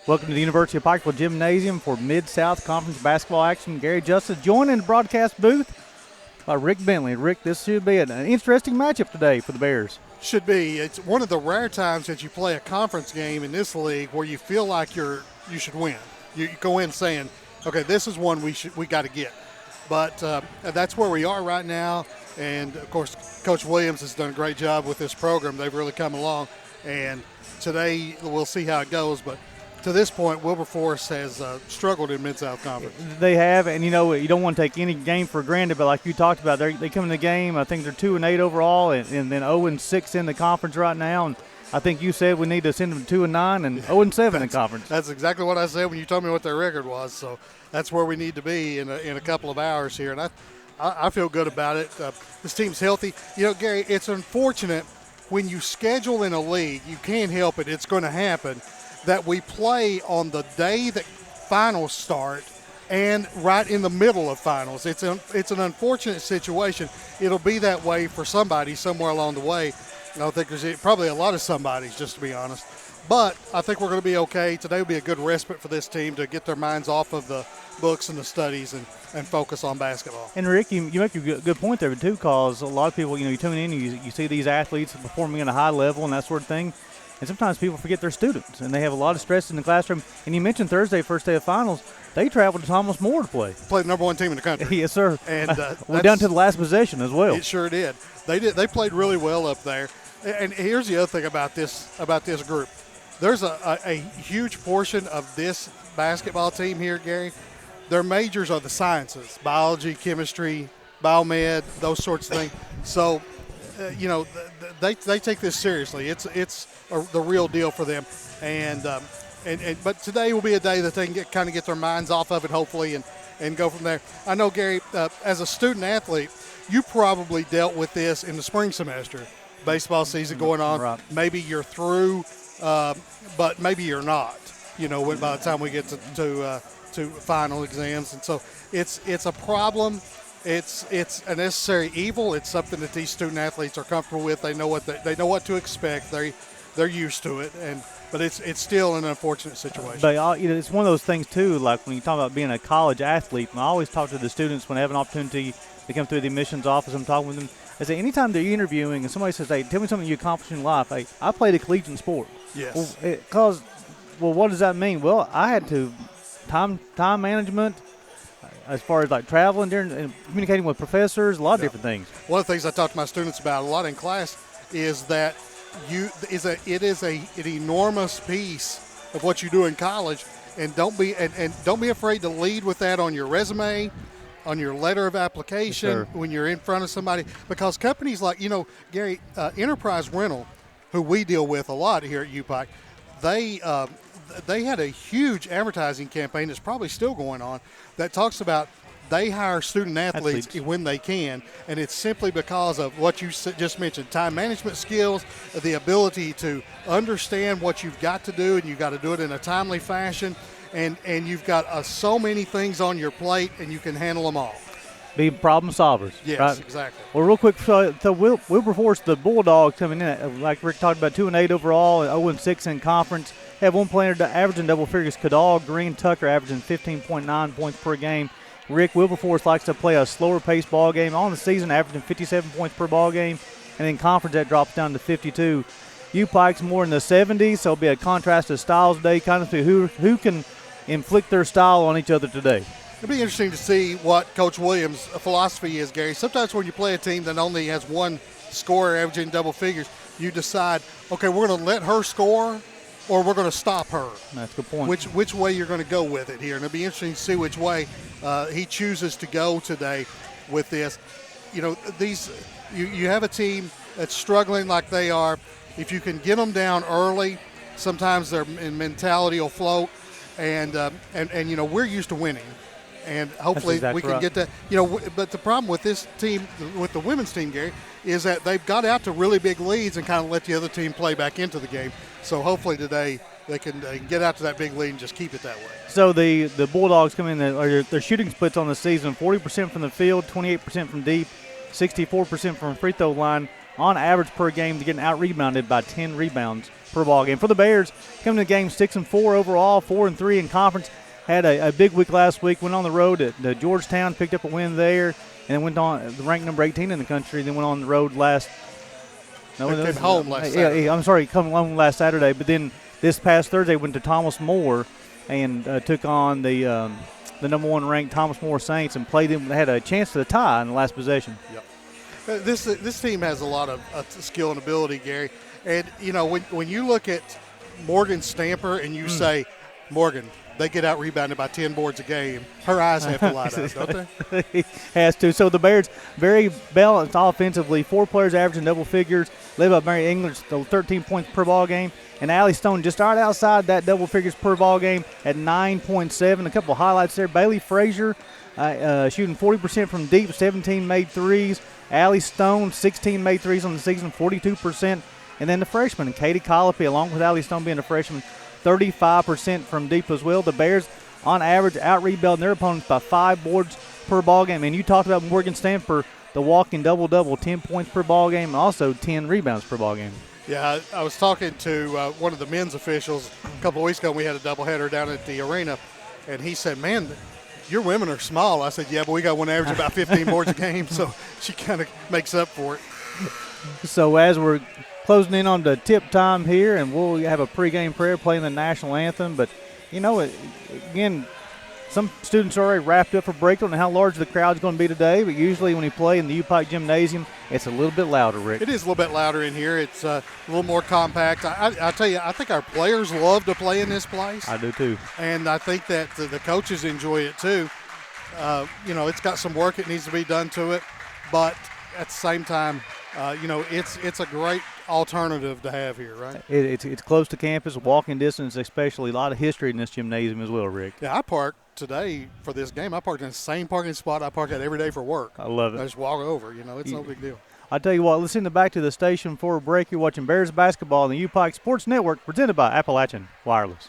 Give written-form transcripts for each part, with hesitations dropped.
Welcome to the University of Pikeville Gymnasium for Mid-South Conference basketball action. Gary Justice joining the broadcast booth by Rick Bentley. Rick, this should be an interesting matchup today for the Bears. Should be. It's one of the rare times that you play a conference game in this league where you feel like you should win. You go in saying, okay, this is one we got to get. But that's where we are right now. And, of course, Coach Williams has done a great job with this program. They've really come along. And today we'll see how it goes. But to this point, Wilberforce has struggled in Mid-South Conference. They have, and you don't want to take any game for granted, but like you talked about, they come in the game, I think they're 2-8 overall, and then 0-6 in the conference right now. And I think you said we need to send them 2-9 and 0-7 in the conference. That's exactly what I said when you told me what their record was. So that's where we need to be in a couple of hours here. And I feel good about it. This team's healthy. Gary, it's unfortunate when you schedule in a league, you can't help it, it's going to happen, that we play on the day that finals start and right in the middle of finals. It's an unfortunate situation. It'll be that way for somebody somewhere along the way. I don't think there's probably a lot of somebody's, just to be honest. But I think we're going to be okay. Today will be a good respite for this team to get their minds off of the books and the studies and focus on basketball. And, Rick, you make a good point there, too, because a lot of people, you tune in, you see these athletes performing at a high level and that sort of thing. And sometimes people forget their students, and they have a lot of stress in the classroom. And you mentioned Thursday, first day of finals, they traveled to Thomas More to play. Played the number one team in the country. Yes, sir. And we're down to the last possession as well. It sure did. They played really well up there. And here's the other thing about this group. There's a huge portion of this basketball team here, Gary. Their majors are the sciences, biology, chemistry, biomed, those sorts of things. So, they take this seriously. It's the real deal for them. But today will be a day that they can get their minds off of it, hopefully, and go from there. I know, Gary, as a student athlete, you probably dealt with this in the spring semester. Baseball season going on. Right. Maybe you're through, but maybe you're not. By the time we get to final exams, and so it's a problem. It's a necessary evil. It's something that these student athletes are comfortable with. They know what to expect. They're used to it, but it's still an unfortunate situation. But it's one of those things too. Like when you talk about being a college athlete, and I always talk to the students when they have an opportunity to come through the admissions office. I'm talking with them. I say anytime they're interviewing and somebody says, "Hey, tell me something you accomplished in life." Hey, I played a collegiate sport. Yes. Well, what does that mean? Well, I had to time management. As far as like traveling and communicating with professors, a lot of different things. One of the things I talk to my students about a lot in class is that it is an enormous piece of what you do in college, and don't be afraid to lead with that on your resume, on your letter of application, when you're in front of somebody, because companies like Gary, Enterprise Rental, who we deal with a lot here at UPike, they had a huge advertising campaign that's probably still going on that talks about they hire student athletes when they can, and it's simply because of what you just mentioned, time management skills, the ability to understand what you've got to do, and you've got to do it in a timely fashion, and you've got so many things on your plate, and you can handle them all. Be problem solvers. Yes, right? Exactly. Well, real quick, so Wilberforce, the Bulldogs coming in, like Rick talked about, 2-8 overall, 0-6 in conference. Have one player averaging double figures. Cadal Green Tucker averaging 15.9 points per game. Rick, Wilberforce likes to play a slower paced ball game. On the season, averaging 57 points per ball game. And in conference, that drops down to 52. UPike's more in the 70s, so it'll be a contrast to Styles Day, kind of see who can inflict their style on each other today. It'll be interesting to see what Coach Williams' philosophy is, Gary. Sometimes when you play a team that only has one scorer averaging double figures, you decide, okay, we're going to let her score or we're going to stop her. That's a good point. Which way you're going to go with it here. And it'll be interesting to see which way he chooses to go today with this. You have a team that's struggling like they are. If you can get them down early, sometimes their mentality will float. And we're used to winning. And hopefully we can get that. But the problem with this team, with the women's team, Gary, is that they've got out to really big leads and kind of let the other team play back into the game. So hopefully today they can get out to that big lead and just keep it that way. So the Bulldogs come in, their shooting splits on the season, 40% from the field, 28% from deep, 64% from free throw line. on average per game, to getting out-rebounded by 10 rebounds per ball game. For the Bears, coming to the game 6-4 overall, 4-3 in conference. Had a big week last week, went on the road at Georgetown, picked up a win there, and then went on ranked number 18 in the country, then went on the road last – came home last Saturday. I'm sorry, coming home last Saturday, but then this past Thursday went to Thomas More and took on the number 1 ranked Thomas More Saints and played them. They had a chance to the tie in the last possession. Yep. This team has a lot of skill and ability, Gary. And, you know, when you look at Morgan Stamper and you say, Morgan, they get out rebounded by 10 boards a game, her eyes have to light up, don't they? He has to. So the Bears, very balanced offensively. 4 players averaging double figures, led by Mary English, 13 points per ball game. And Allie Stone just right outside that double figures per ball game at 9.7. A couple of highlights there. Bailey Frazier shooting 40% from deep, 17 made threes. Allie Stone, 16 made threes on the season, 42%. And then the freshman, Katie Colopy, along with Allie Stone being a freshman, 35% from deep as well. The Bears, on average, out-rebounding their opponents by 5 boards per ball game. And you talked about Morgan Stamper, the walking double-double, 10 points per ball game, and also 10 rebounds per ball game. Yeah, I was talking to one of the men's officials a couple of weeks ago. We had a doubleheader down at the arena, and he said, man, your women are small. I said, yeah, but we got one average about 15 boards a game, so she kind of makes up for it. So as we're closing in on the tip time here, and we'll have a pregame prayer playing the national anthem. But, you know, again, some students are already wrapped up for break. Don't know how large the crowd's going to be today, but usually when you play in the U-Pike Gymnasium, it's a little bit louder, Rick. It is a little bit louder in here. It's a little more compact. I tell you, I think our players love to play in this place. I do too. And I think that the coaches enjoy it too. You know, it's got some work that needs to be done to it, but at the same time, you know, it's a great alternative to have here, right? It's close to campus, walking distance, especially a lot of history in this gymnasium as well, Rick. Yeah, I parked today for this game. I parked in the same parking spot I park at every day for work. I love it. I just walk over, you know, it's no big deal. I tell you what, let's send it back to the station for a break. You're watching Bears basketball on the U-Pike Sports Network, presented by Appalachian Wireless.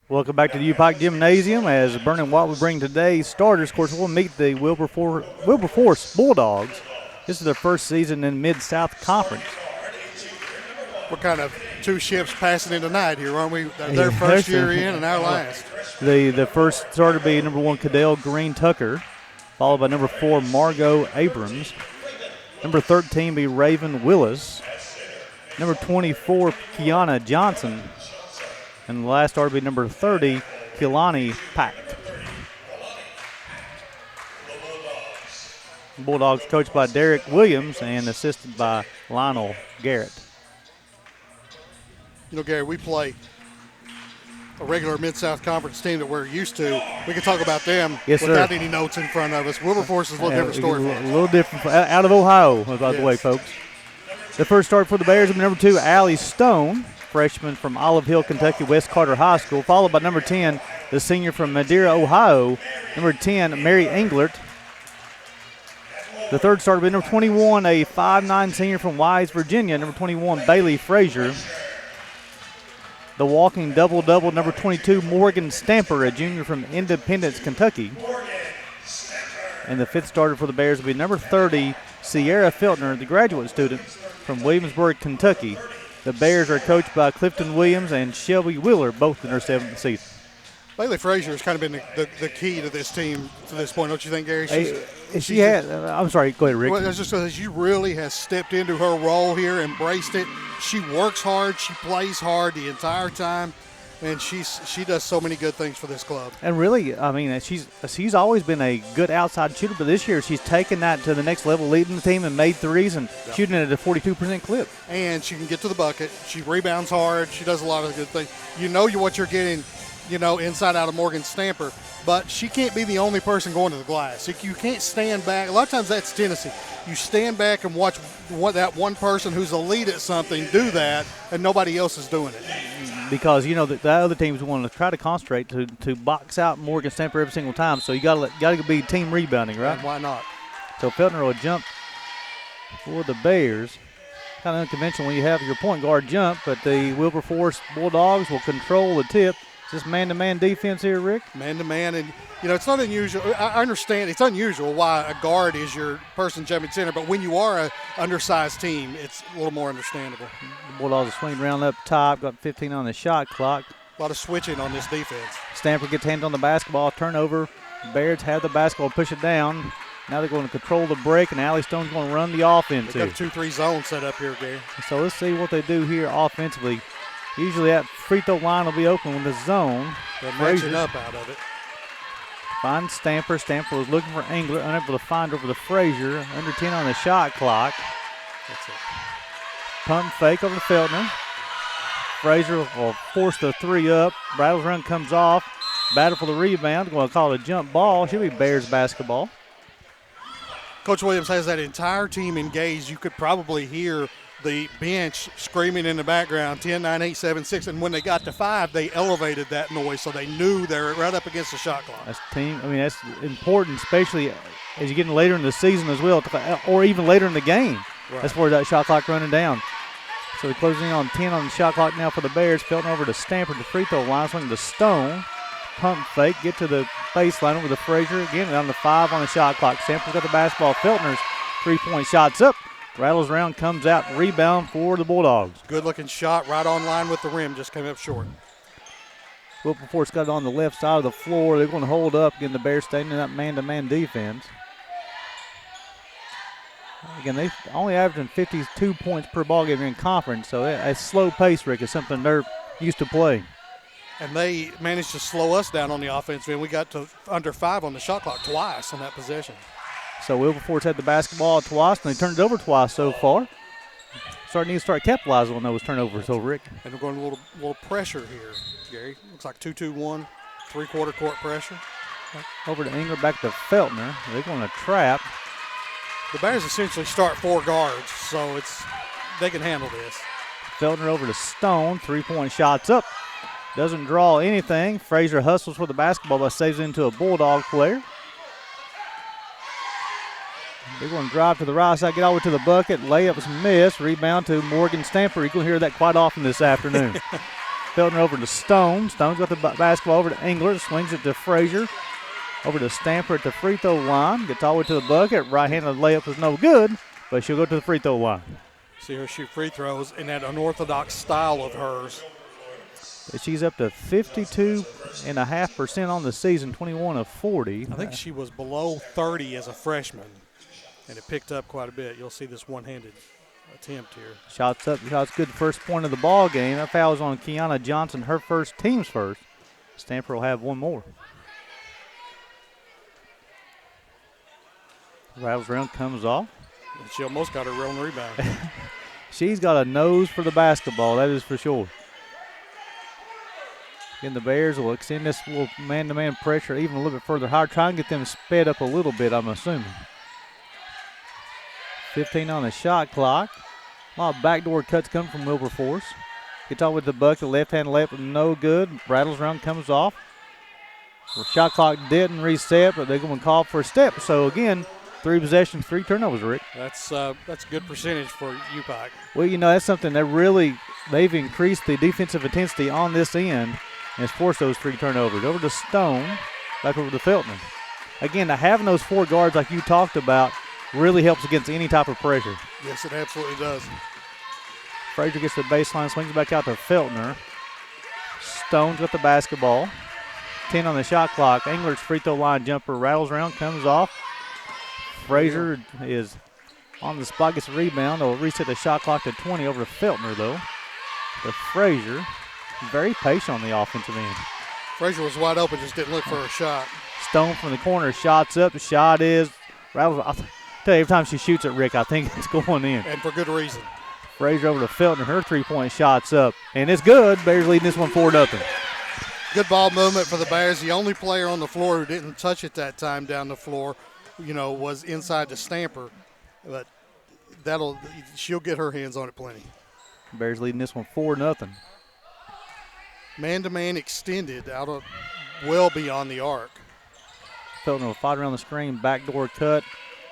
Welcome back to the U-Pike Gymnasium. As Vernon Watt will bring today's starters. Of course, we'll meet the Wilberforce Bulldogs. This is their first season in Mid-South Conference. We're kind of two ships passing in tonight here, aren't we? Their first year in and our last. The first starter will be number 1, Cadell Green Tucker, followed by number 4, Margot Abrams. Number 13 be Raven Willis. Number 24, Kiana Johnson. And the last starter will be number 30, Kilani Pact. Bulldogs coached by Derek Williams and assisted by Lionel Garrett. You know, Gary, we play a regular Mid-South Conference team that we're used to. We can talk about them Yes, without sir. any notes in front of us. Wilberforce is a little different story. A little different. Out of Ohio, by the way, folks. The first start for the Bears will be number 2, Allie Stone, freshman from Olive Hill, Kentucky, West Carter High School, followed by number 10, the senior from Madeira, Ohio, number 10, Mary Englert. The third starter will be number 21, a 5'9" senior from Wise, Virginia, number 21, Bailey Frazier. The walking double-double, number 22, Morgan Stamper, a junior from Independence, Kentucky. And the fifth starter for the Bears will be number 30, Sierra Feltner, the graduate student from Williamsburg, Kentucky. The Bears are coached by Clifton Williams and Shelby Wheeler, both in their 7th season. Bailey Frazier has kind of been the key to this team to this point, don't you think, Gary? I'm sorry, go ahead, Rick. Well, just because she really has stepped into her role here, embraced it. She works hard, she plays hard the entire time, and she does so many good things for this club. And really, I mean, she's always been a good outside shooter, but this year she's taken that to the next level, leading the team and made threes and shooting it at a 42% clip. And she can get to the bucket. She rebounds hard. She does a lot of good things. You know what you're getting, inside out of Morgan Stamper, but she can't be the only person going to the glass. You can't stand back. A lot of times that's Tennessee. You stand back and watch that one person who's a lead at something do that, and nobody else is doing it. Because the other teams want to try to concentrate to box out Morgan Stamper every single time. So you got to be team rebounding, right? And why not? So Feltner will jump for the Bears. Kind of unconventional when you have your point guard jump, but the Wilberforce Bulldogs will control the tip. Is this man-to-man defense here, Rick? Man-to-man, and it's not unusual. I understand it's unusual why a guard is your person jumping center, but when you are an undersized team, it's a little more understandable. The Bulldogs swing around up top, got 15 on the shot clock. A lot of switching on this defense. Stanford gets hands on the basketball, turnover. Bears have the basketball, push it down. Now they're going to control the break, and Allie Stone's going to run the offense They've here. got a 2-3 zone set up here, Gary. So let's see what they do here offensively. Usually that free throw line will be open with the zone. They're matching up out of it. Finds Stamper. Stamper was looking for Engler, unable to find over the Frazier. Under 10 on the shot clock. That's it. Pump fake over to Feltner. Frazier will force the three up. Rattles run comes off. Battle for the rebound. Going to call it a jump ball. Should be Bears basketball. Coach Williams has that entire team engaged. You could probably hear the bench screaming in the background, 10, 9, 8, 7, 6. And when they got to 5, they elevated that noise so they knew they were right up against the shot clock. That's important, especially as you get later in the season as well, or even later in the game. Right. That's where that shot clock running down. So we're closing in on 10 on the shot clock now for the Bears. Felton over to Stanford, the free throw line, swing to Stone. Pump fake, get to the baseline over the Frazier. Again, down to 5 on the shot clock. Stanford's got the basketball. Feltner's three-point shot's up. Rattles around, comes out, rebound for the Bulldogs. Good-looking shot right on line with the rim, just came up short. Wilberforce got it on the left side of the floor. They're going to hold up, getting the Bears staying in that man-to-man defense. Again, they only averaging 52 points per ball game in conference, so a slow pace, Rick, is something they're used to playing. And they managed to slow us down on the offense. We got to under 5 on the shot clock twice on that possession. So Wilberforce had the basketball twice, and they turned it over twice so far. Need to start capitalizing on those turnovers, so Rick. And we're going a little pressure here, Gary. Looks like 2-2-1, three-quarter court pressure. Over to Engler, back to Feltner. They're going to trap. The Bears essentially start 4 guards, so they can handle this. Feltner over to Stone, three-point shots up. Doesn't draw anything. Frazier hustles for the basketball, but saves it into a Bulldog player. They're going to drive to the right side, get all the way to the bucket. Layup's miss. Rebound to Morgan Stamper. You're going to hear that quite often this afternoon. Feltner over to Stone. Stone's got the basketball over to Engler. Swings it to Frazier. Over to Stamper at the free throw line. Gets all the way to the bucket. Right-handed layup is no good, but she'll go to the free throw line. See her shoot free throws in that unorthodox style of hers. She's up to 52.5% on the season, 21 of 40. I think she was below 30 as a freshman, and it picked up quite a bit. You'll see this one-handed attempt here. Shots up, shots good. First point of the ball game. That foul is on Kiana Johnson, her first, team's first. Stanford will have one more. Rattles around, comes off. And she almost got her own rebound. She's got a nose for the basketball, that is for sure. Again, the Bears will extend this little man-to-man pressure even a little bit further higher, try and get them sped up a little bit, I'm assuming. 15 on the shot clock. A lot of backdoor cuts coming from Wilberforce. Gets all with the bucket, left-hand left, no good. Rattles around, comes off. The shot clock didn't reset, but they're going to call for a step. So, again, 3 possessions, 3 turnovers, Rick. That's a good percentage for UPike. Well, that's something that they've increased the defensive intensity on this end and it's forced those 3 turnovers. Over to Stone, back over to Feltner. Again, having those 4 guards like you talked about really helps against any type of pressure. Yes, it absolutely does. Frazier gets the baseline, swings back out to Feltner. Stone's got the basketball. 10 on the shot clock. Engler's free throw line jumper rattles around, comes off. Frazier is on the spot, gets a rebound. They'll reset the shot clock to 20 over to Feltner, though. To Frazier. Very patient on the offensive end. Frazier was wide open, just didn't look for a shot. Stone from the corner, shots up. The shot is rattles. I'll tell you, every time she shoots it, Rick, I think it's going in. And for good reason. Frazier over to Feltner. Her 3-point shot's up. And it's good. Bears leading this one 4-0. Good ball movement for the Bears. The only player on the floor who didn't touch it that time down the floor, was inside the Stamper. But she'll get her hands on it plenty. Bears leading this one 4-0. Man-to-man extended out of well beyond the arc. Feltner will fight around the screen, backdoor cut,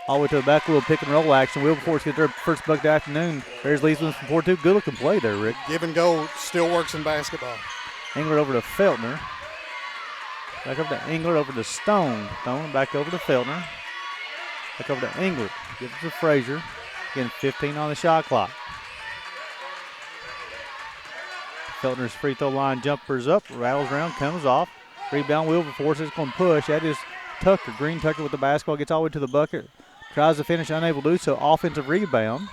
all the way to the back, a little pick and roll action. Wilberforce get their first bucket of the afternoon. Bears leads them from 4-2. Good looking play there, Rick. Give and go still works in basketball. Engler over to Feltner. Back over to Engler, over to Stone. Stone back over to Feltner. Back over to Engler. Gives it to Frazier. Again, 15 on the shot clock. Feltner's free throw line jumpers up, rattles around, comes off. Rebound, Wilberforce is going to push. That is Tucker. Green Tucker with the basketball, gets all the way to the bucket. Tries to finish, unable to do so. Offensive rebound.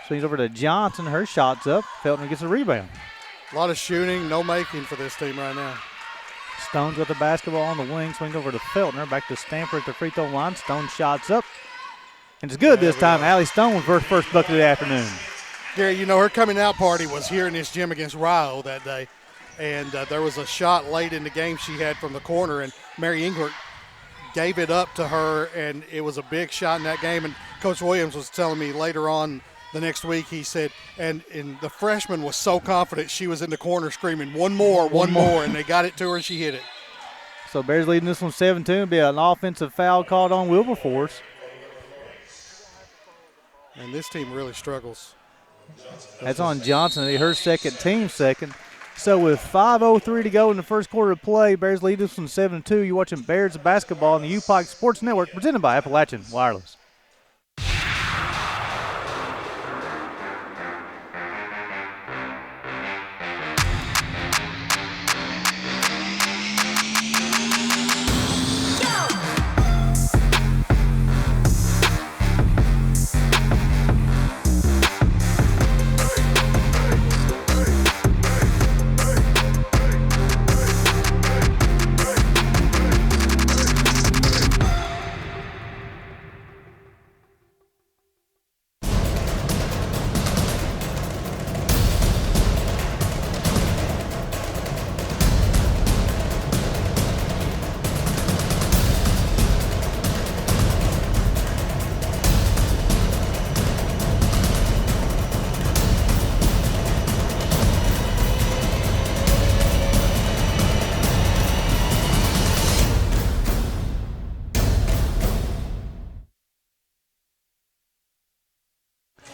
Swings over to Johnson. Her shot's up. Feltner gets a rebound. A lot of shooting, no making for this team right now. Stone's got the basketball on the wing. Swing over to Feltner. Back to Stamper at the free throw line. Stone shots up. And it's good this time. Allie Stone with her first bucket of the afternoon. Gary, her coming out party was here in this gym against Rio that day. And there was a shot late in the game she had from the corner, and Mary Englert gave it up to her, and it was a big shot in that game. And Coach Williams was telling me later on the next week, he said, and the freshman was so confident she was in the corner screaming, one more, and they got it to her and she hit it. So Bears leading this one 7-2. It'll be an offensive foul called on Wilberforce. And this team really struggles. That's on Johnson, her second, team second. So with 5:03 to go in the first quarter of play, Bears lead this one 7-2. You're watching Bears basketball on the UPike Sports Network, presented by Appalachian Wireless.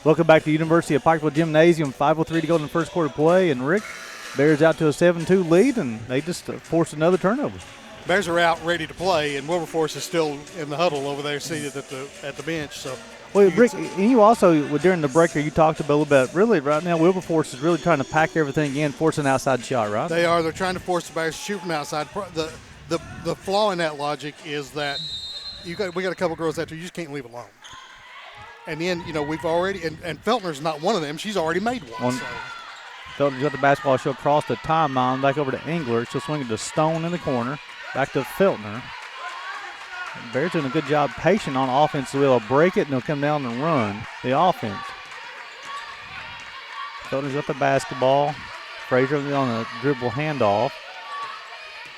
Welcome back to University of Pikeville Gymnasium. 5:03 to go in the first quarter play. And Rick, Bears out to a 7-2 lead, and they just forced another turnover. Bears are out ready to play, and Wilberforce is still in the huddle over there, seated at the bench. So, well, Rick, and you also, during the break here, you talked about a little bit. Really, right now, Wilberforce is really trying to pack everything in, force an outside shot, right? They are. They're trying to force the Bears to shoot from outside. The flaw in that logic is that we got a couple girls out there you just can't leave alone. And then, we've already, and Feltner's not one of them. She's already made one. So. Feltner's got the basketball. She'll cross the timeline, back over to Engler. She'll swing it to Stone in the corner. Back to Feltner. Bears doing a good job patient on offense. They'll break it, and they'll come down and run the offense. Feltner's got the basketball. Frazier on the dribble handoff.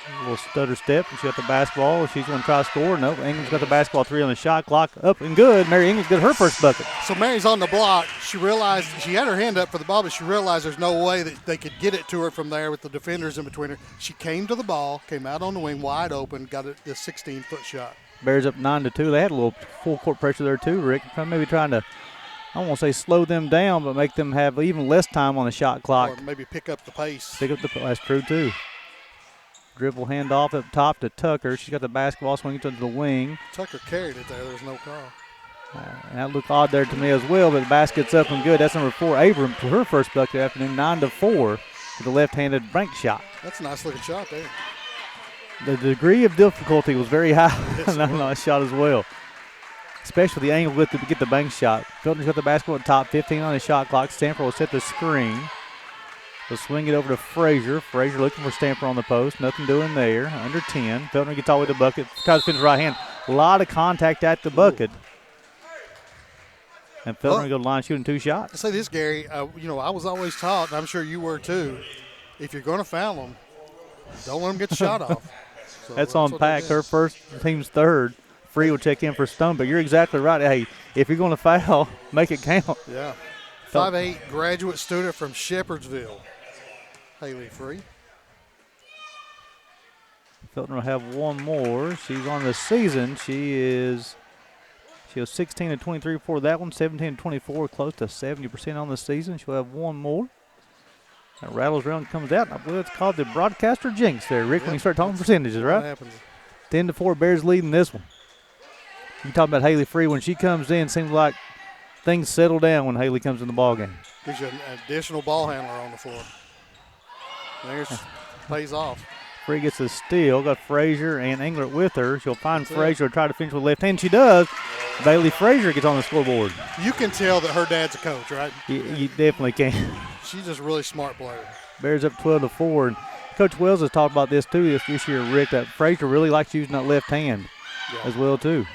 A little stutter step, and she got the basketball. She's going to try to score. Nope, England's got the basketball. 3 on the shot clock. Up and good. Mary England got her first bucket. So Mary's on the block. She realized she had her hand up for the ball, but she realized there's no way that they could get it to her from there with the defenders in between her. She came to the ball, came out on the wing wide open, got the 16-foot shot. Bears up 9-2. They had a little full court pressure there too, Rick. Maybe trying to, I don't want to say slow them down, but make them have even less time on the shot clock. Or maybe pick up the pace. That's true too. Dribble handoff up top to Tucker. She's got the basketball, swinging to the wing. Tucker carried it there. There was no call. And that looked odd there to me as well, but the basket's up and good. That's number 4, Abrams, for her first bucket of the afternoon, 9-4 with a left-handed bank shot. That's a nice looking shot there. The degree of difficulty was very high on that nice shot as well, especially the angle with to get the bank shot. Felton's got the basketball at top, 15 on the shot clock. Stamper will set the screen. They'll swing it over to Frazier. Frazier looking for Stamper on the post. Nothing doing there. Under 10. Felton gets all the way to the bucket. Tries to finish right hand. A lot of contact at the bucket. And Felton will go to the line shooting 2 shots. I say this, Gary. I was always taught, and I'm sure you were too, if you're going to foul them, don't let them get the shot off. So that's on Pack. Her first, team's third. Free will check in for Stone, but you're exactly right. Hey, if you're going to foul, make it count. Yeah. 5'8" graduate student from Shepherdsville. Haley Free. Felton will have one more. She's on the season. She was 16-23 before that one, 17-24, close to 70% on the season. She'll have one more. That rattles around and comes out. I believe it's called the broadcaster jinx there, Rick, when you start talking percentages, right? 10-4, Bears leading this one. You talk about Haley Free. When she comes in, seems like things settle down when Haley comes in the ball game. Gives you an additional ball handler on the floor. There's pays off. Free gets a steal. Got Frazier and Englert with her. She'll find Frazier, try to finish with left hand. She does. Bailey Frazier gets on the scoreboard. You can tell that her dad's a coach, right? You definitely can. She's just a really smart player. Bears up 12-4. And Coach Wells has talked about this too this year, Rick, that Frazier really likes using that left hand as well too.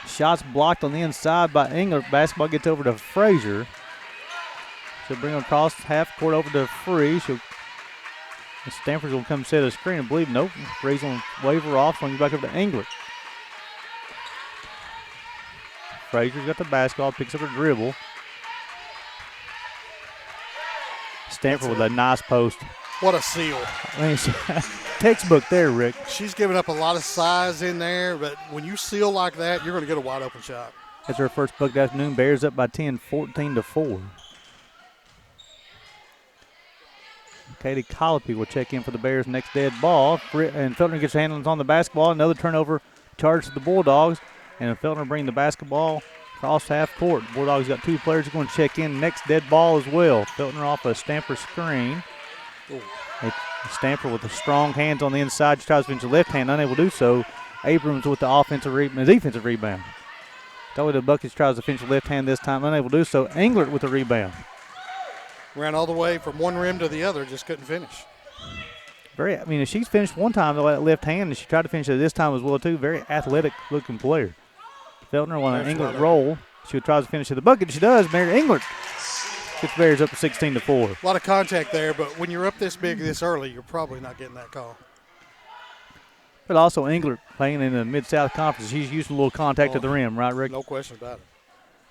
Shots blocked on the inside by Englert. Basketball gets over to Frazier. She'll bring him across half court over to Free. Stanford's going to come set a screen. I believe, nope. Free's going to wave her off. Swing back over to Englert. Frazier's got the basketball. Picks up her dribble. Stanford with a nice post. What a seal. I mean, textbook there, Rick. She's giving up a lot of size in there, but when you seal like that, you're going to get a wide open shot. That's her first bucket afternoon. Bears up by 10, 14-4. Katie Colopy will check in for the Bears' next dead ball. And Felton gets her hands on the basketball. Another turnover charge to the Bulldogs. And Felton will bring the basketball across half court. Bulldogs got 2 players who are going to check in. Next dead ball as well. Felton off a Stamper screen. Stamper with the strong hands on the inside. She tries to finish the left hand, unable to do so. Abrams with the defensive rebound. Totally the Buckets tries to finish the left hand this time, unable to do so. Englert with the rebound. Ran all the way from one rim to the other, just couldn't finish. She's finished one time though that left hand, and she tried to finish it this time as well too. Very athletic-looking player. Feltner on an Englert roll. She tries to finish at the bucket. She does. Mary Englert gets the Bears up to 16-4. A lot of contact there, but when you're up this big this early, you're probably not getting that call. But also Englert playing in the Mid-South Conference. She's using a little contact at the rim, right, Rick? No question about it.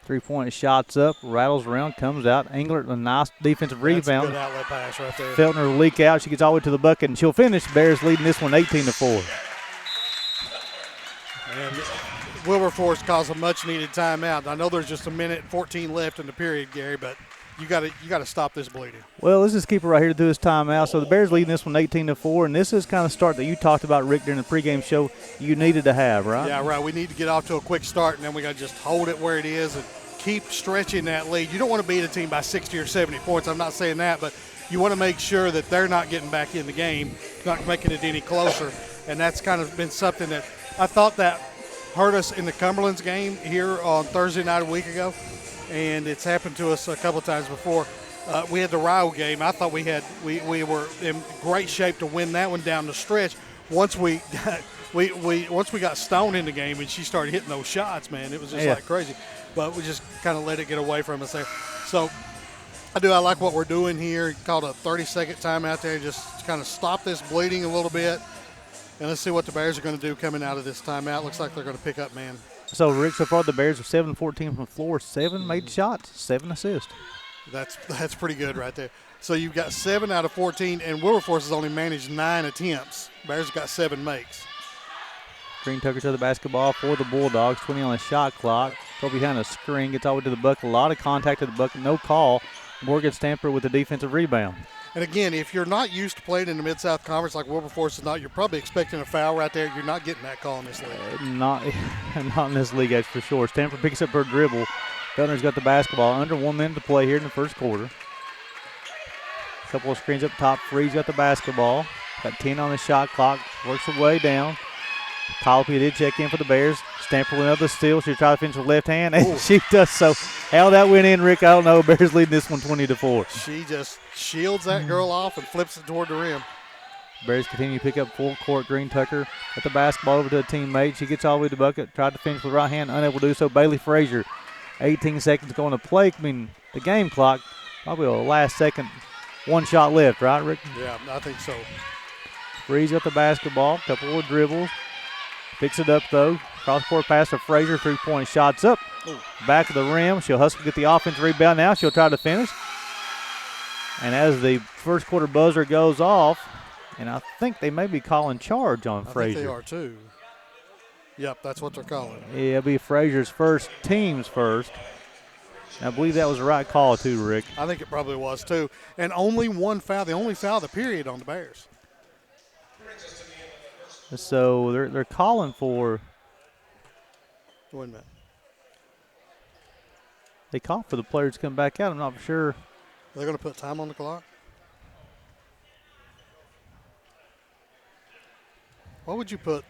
3-point shots up, rattles around, comes out. Englert, a nice defensive rebound. That's a good outlet pass right there. Feltner will leak out. She gets all the way to the bucket, and she'll finish. Bears leading this one 18-4. And Wilberforce calls a much-needed timeout. I know there's just a minute and 14 left in the period, Gary, but you got to stop this bleeding. Well, let's just keep it right here to do this timeout. So the Bears leading this one 18-4, and this is kind of start that you talked about, Rick, during the pregame show you needed to have, right? Yeah, right. We need to get off to a quick start, and then we got to just hold it where it is and keep stretching that lead. You don't want to beat a team by 60 or 70 points. I'm not saying that, but you want to make sure that they're not getting back in the game, not making it any closer. And that's kind of been something that I thought that hurt us in the Cumberland's game here on Thursday night a week ago, and it's happened to us a couple of times before. We had the Ryle game. I thought we were in great shape to win that one down the stretch. Once we got Stone in the game and she started hitting those shots, man, it was just like crazy. But we just kind of let it get away from us there. So I do. I like what we're doing here. Called a 30-second timeout there. Just kind of stop this bleeding a little bit. And let's see what the Bears are going to do coming out of this timeout. Looks like they're going to pick up man. So, Rick, so far the Bears are 7-14 from the floor, 7 made shots, 7 assists. That's pretty good right there. So you've got 7 out of 14, and Wilberforce has only managed 9 attempts. Bears have got 7 makes. Green Tucker to the basketball for the Bulldogs, 20 on the shot clock. Go behind a screen, gets all the way to the bucket. A lot of contact at the bucket, no call. Morgan Stamper with the defensive rebound. And again, if you're not used to playing in the Mid-South Conference like Wilberforce is not, you're probably expecting a foul right there. You're not getting that call in this league. Not in this league, that's for sure. Stamper picks up her dribble. Gunner's got the basketball. Under 1 minute to play here in the first quarter. Couple of screens up top. Free's got the basketball. Got 10 on the shot clock. Works her way down. Colopy did check in for the Bears. Stamper with another steal. She'll try to finish with left hand, and she does so. How that went in, Rick, I don't know. Bears leading this one 20-4. She just shields that girl off and flips it toward the rim. Bears continue to pick up full court. Green Tucker got the basketball over to a teammate. She gets all the way to the bucket. Tried to finish with right hand. Unable to do so. Bailey Frazier, 18 seconds going to play. I mean, the game clock, probably a last second. 1 shot left, right, Rick? Yeah, I think so. Freeze up the basketball. Couple of dribbles. Picks it up, though. Cross-court pass to Frazier. 3-point shots up. Ooh. Back of the rim. She'll hustle, get the offensive rebound now. She'll try to finish. And as the first quarter buzzer goes off, and I think they may be calling charge on Frazier. I think they are, too. Yep, that's what they're calling. Yeah, it'll be Frazier's first, team's first. I believe that was the right call, too, Rick. I think it probably was, too. And only 1 foul. The only foul of the period on the Bears. So they're calling for. Wait a minute. They call for the players to come back out. I'm not sure. They're going to put time on the clock? Why would you put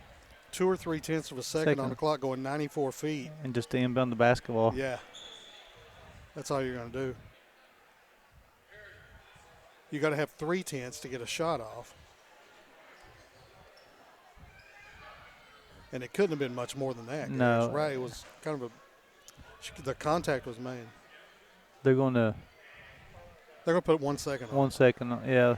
2 or 3/10 of a second on the clock going 94 feet? And just to inbound the basketball. Yeah. That's all you're going to do. You got to have 3/10 to get a shot off. And it couldn't have been much more than that. No. It was right. It was kind of the contact was made. They're going to put 1 second on. 1 second. Yeah,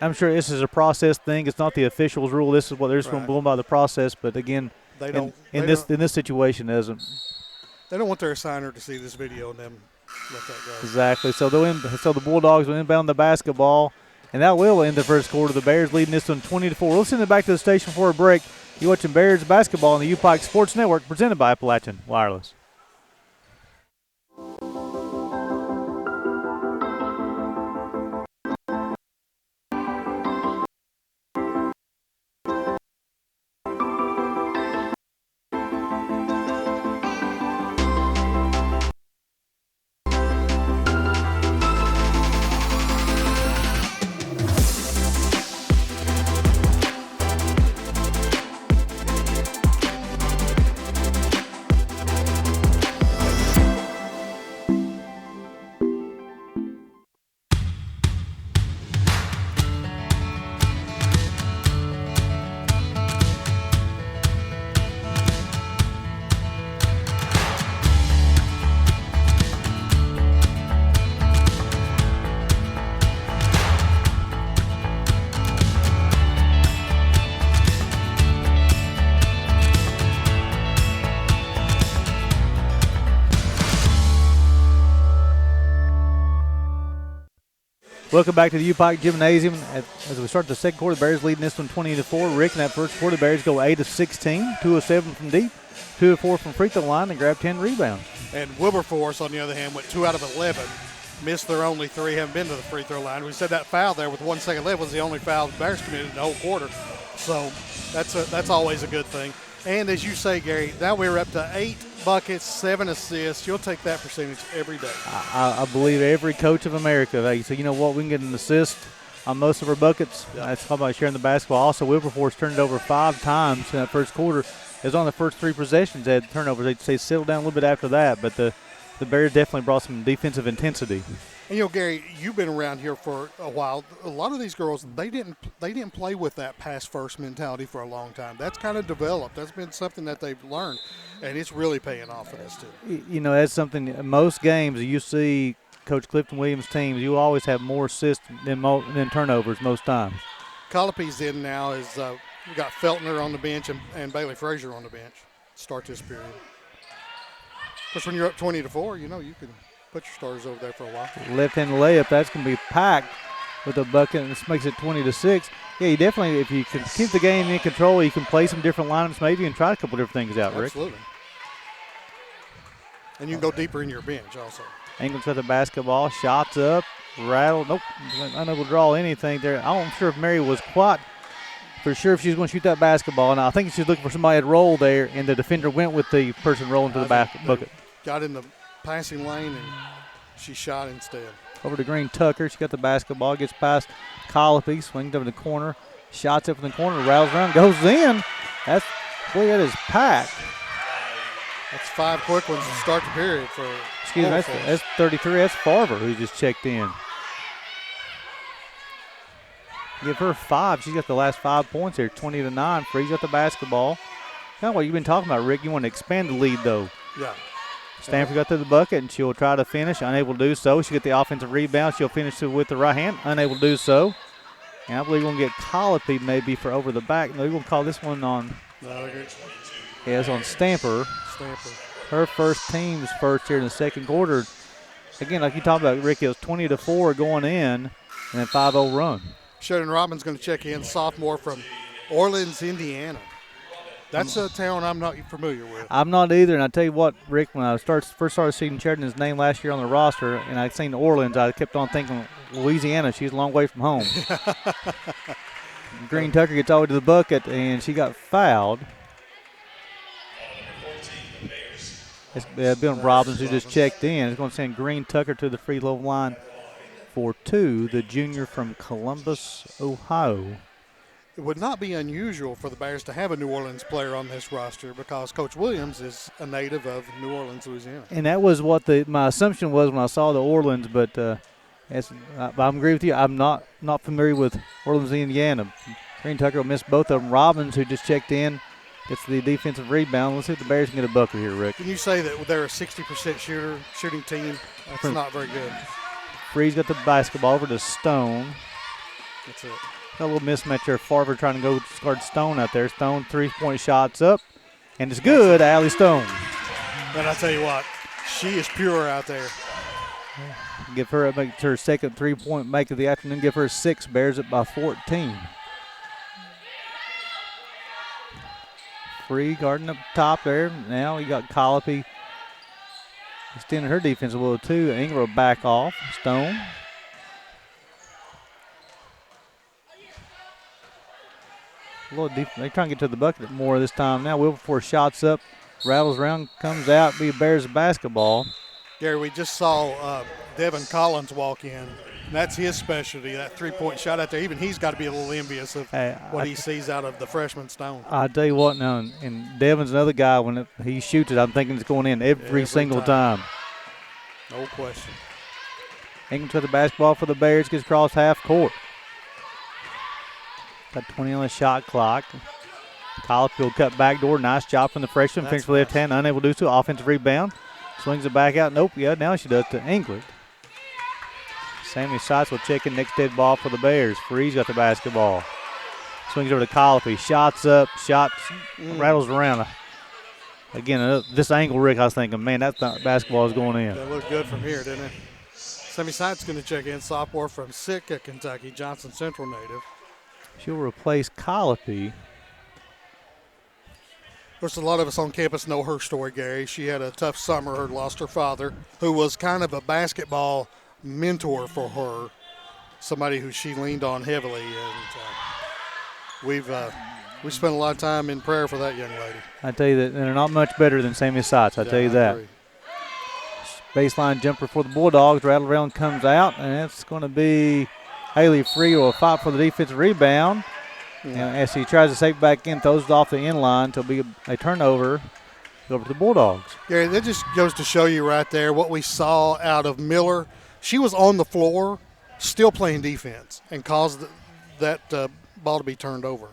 I'm sure this is a process thing. It's not the officials' rule. This is what they're just going to blow by the process. But again, in this situation, it doesn't. They don't want their assigner to see this video and them let that go. Exactly. So the Bulldogs will inbound the basketball, and that will end the first quarter. The Bears leading this one 20-4. We'll send it back to the station for a break. You're watching Bears basketball on the UPike Sports Network, presented by Appalachian Wireless. Welcome back to the UPike Gymnasium. As we start the second quarter, the Bears leading this one 20-4. Rick, in that first quarter, the Bears go 8 of 16, 2 of 7 from deep, 2 of 4 from free throw line, and grab 10 rebounds. And Wilberforce, on the other hand, went 2 out of 11, missed their only 3, haven't been to the free throw line. We said that foul there with 1 second left was the only foul the Bears committed in the whole quarter. So that's always a good thing. And as you say, Gary, now we're up to 8 buckets, 7 assists. You'll take that percentage every day. I believe every coach of America, they say, you know what, we can get an assist on most of our buckets. Yeah. That's all about sharing the basketball. Also, Wilberforce turned it over 5 times in that first quarter. It was on the first 3 possessions they had turnovers. They'd say settle down a little bit after that, but the Bears definitely brought some defensive intensity. And, you know, Gary, you've been around here for a while. A lot of these girls, they didn't play with that pass-first mentality for a long time. That's kind of developed. That's been something that they've learned, and it's really paying off for us, too. You know, that's something most games you see Coach Clifton Williams teams, you always have more assists than turnovers most times. Colopy's in now. We got Feltner on the bench and Bailey Frazier on the bench to start this period. Of course, when you're up 20-4, you can put your starters over there for a while. Left-hand layup, that's going to be packed with a bucket, and this makes it 20-6. Yeah, you definitely, if you can keep the game in control, you can play some different lineups maybe and try a couple different things out, Rick. Absolutely. And you can go deeper in your bench also. England's got the basketball, shots up, rattle. Nope, unable to draw anything there. I'm sure if Mary was quite for sure if she was going to shoot that basketball. Now, I think she's looking for somebody to roll there, and the defender went with the person rolling to the bucket. Got in the passing lane, and she shot instead. Over to Green Tucker. She got the basketball, gets past Colopy, swings over the corner, shots up in the corner, rattles around, goes in. That is packed. That's 5 quick ones to start the period for. Excuse me, that's 33. That's Farver who just checked in. Give her 5. She's got the last 5 points here, 20-9. Frees up the basketball. Kind of what you've been talking about, Rick. You want to expand the lead, though. Yeah. Stanford got to the bucket, and she'll try to finish. Unable to do so. She'll get the offensive rebound. She'll finish it with the right hand. Unable to do so. And I believe we're going to get Colopy maybe for over the back. No, we're going to call this one on. Yeah, it's on Stamper. Her first team's first here in the second quarter. Again, like you talked about, Rick, it was 20-4 going in, and then 5-0 run. Sheridan Robbins going to check in, sophomore from Orleans, Indiana. That's a town I'm not familiar with. I'm not either, and I tell you what, Rick, when I first started seeing Sheridan's name last year on the roster, and I'd seen Orleans, I kept on thinking, Louisiana, she's a long way from home. Green Tucker gets all the way to the bucket, and she got fouled. It's Bill Robbins who just checked in. It's going to send Green Tucker to the free throw line for 2, the junior from Columbus, Ohio. It would not be unusual for the Bears to have a New Orleans player on this roster because Coach Williams is a native of New Orleans, Louisiana. And that was what my assumption was when I saw the Orleans, but I agree with you. I'm not familiar with Orleans, Indiana. Green Tucker will miss both of them. Robbins, who just checked in, gets the defensive rebound. Let's see if the Bears can get a bucket here, Rick. Can you say that they're a 60% shooting team? That's not very good. Free's got the basketball over to Stone. That's it. Got a little mismatch there. Farver trying to go guard Stone out there. Stone 3-point shots up, and it's good. Allie Stone. And I tell you what, she is pure out there. Give her her second 3-point make of the afternoon. Give her 6. Bears it by 14. Free guarding up top there. Now you got Colopy extending her defense a little too. Ingram back off. Stone. A little deep. They're trying to get to the bucket more this time now. Wilberforce shots up, rattles around, comes out, be Bears basketball. Gary, we just saw Devin Collins walk in. And that's his specialty, that 3-point shot out there. Even he's got to be a little envious of what he sees out of the freshman Stone. I tell you what now, and Devin's another guy, when he shoots it, I'm thinking it's going in every single time. No question. Ingram to the basketball for the Bears, gets across half court. Got 20 on the shot clock. Colopy will cut back door. Nice job from the freshman. Finished with left hand, unable to do so. Offensive rebound. Swings it back out. Nope. Yeah, now she does to England. Sammy Seitz will check in next dead ball for the Bears. Free's got the basketball. Swings over to Colopy. Shots up. Shots. Rattles around. Again, this angle, Rick, I was thinking, man, that basketball is going in. That looked good from here, didn't it? Sammy Seitz going to check in. Sophomore from Sitka, Kentucky. Johnson Central native. She'll replace Colopy. Of course, a lot of us on campus know her story, Gary. She had a tough summer. Lost her father, who was kind of a basketball mentor for her, somebody who she leaned on heavily. And we spent a lot of time in prayer for that young lady. I tell you that they're not much better than Sammy Seitz. I tell you that. Agree. Baseline jumper for the Bulldogs. Rattle around, comes out, and it's going to be Haley Free will fight for the defensive rebound. And as he tries to save back in, throws it off the end line to be a turnover over to the Bulldogs. Gary, that just goes to show you right there what we saw out of Miller. She was on the floor still playing defense and caused that ball to be turned over.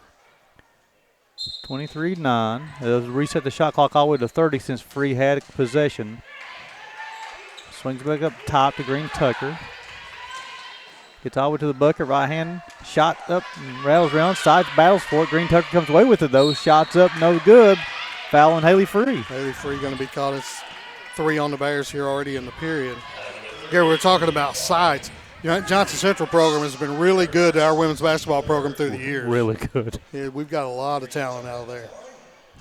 23-9. It'll reset the shot clock all the way to 30 since Free had possession. Swings back up top to Green Tucker. Gets all the way to the bucket. Right hand shot up and rattles around. Sides battles for it. Green Tucker comes away with it though. Shots up, no good. Foul on Haley Free. Haley Free going to be caught. It's 3 on the Bears here already in the period. Here we're talking about sides. You know, Johnson Central program has been really good to our women's basketball program through the years. Really good. Yeah, we've got a lot of talent out there.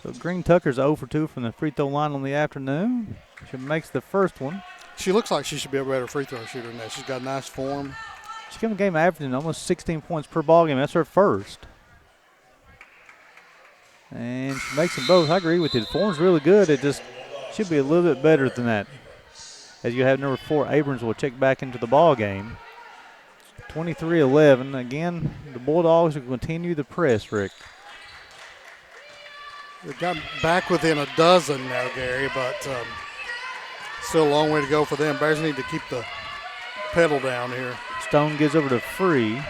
So Green Tucker's 0 for 2 from the free throw line on the afternoon. She makes the first one. She looks like she should be a better free throw shooter than that. She's got nice form. She's got a game averaging almost 16 points per ball game. That's her first. And she makes them both. I agree with you. The form's really good. It just should be a little bit better than that. As you have number 4, Abrams will check back into the ball game. 23-11. Again, the Bulldogs will continue the press, Rick. They've got back within a dozen now, Gary, but still a long way to go for them. Bears need to keep the pedal down here. Stone gives over to Free.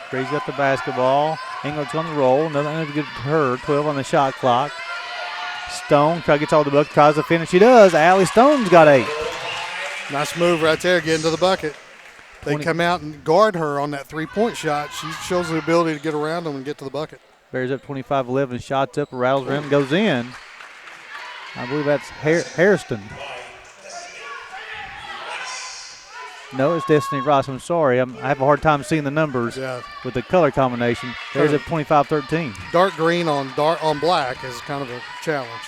Free's got the basketball. England's on the roll. Nothing to get her. 12 on the shot clock. Stone gets all the bucket, tries to finish. She does. Allie Stone's got 8. Nice move right there, getting to the bucket. They come out and guard her on that three-point shot. She shows the ability to get around them and get to the bucket. Bears up 25-11. Shots up, rattles rim, goes in. I believe that's Hairston. No, it's Destiny Ross. I'm sorry. I have a hard time seeing the numbers with the color combination. Bears up 25-13. Dark green on black is kind of a challenge.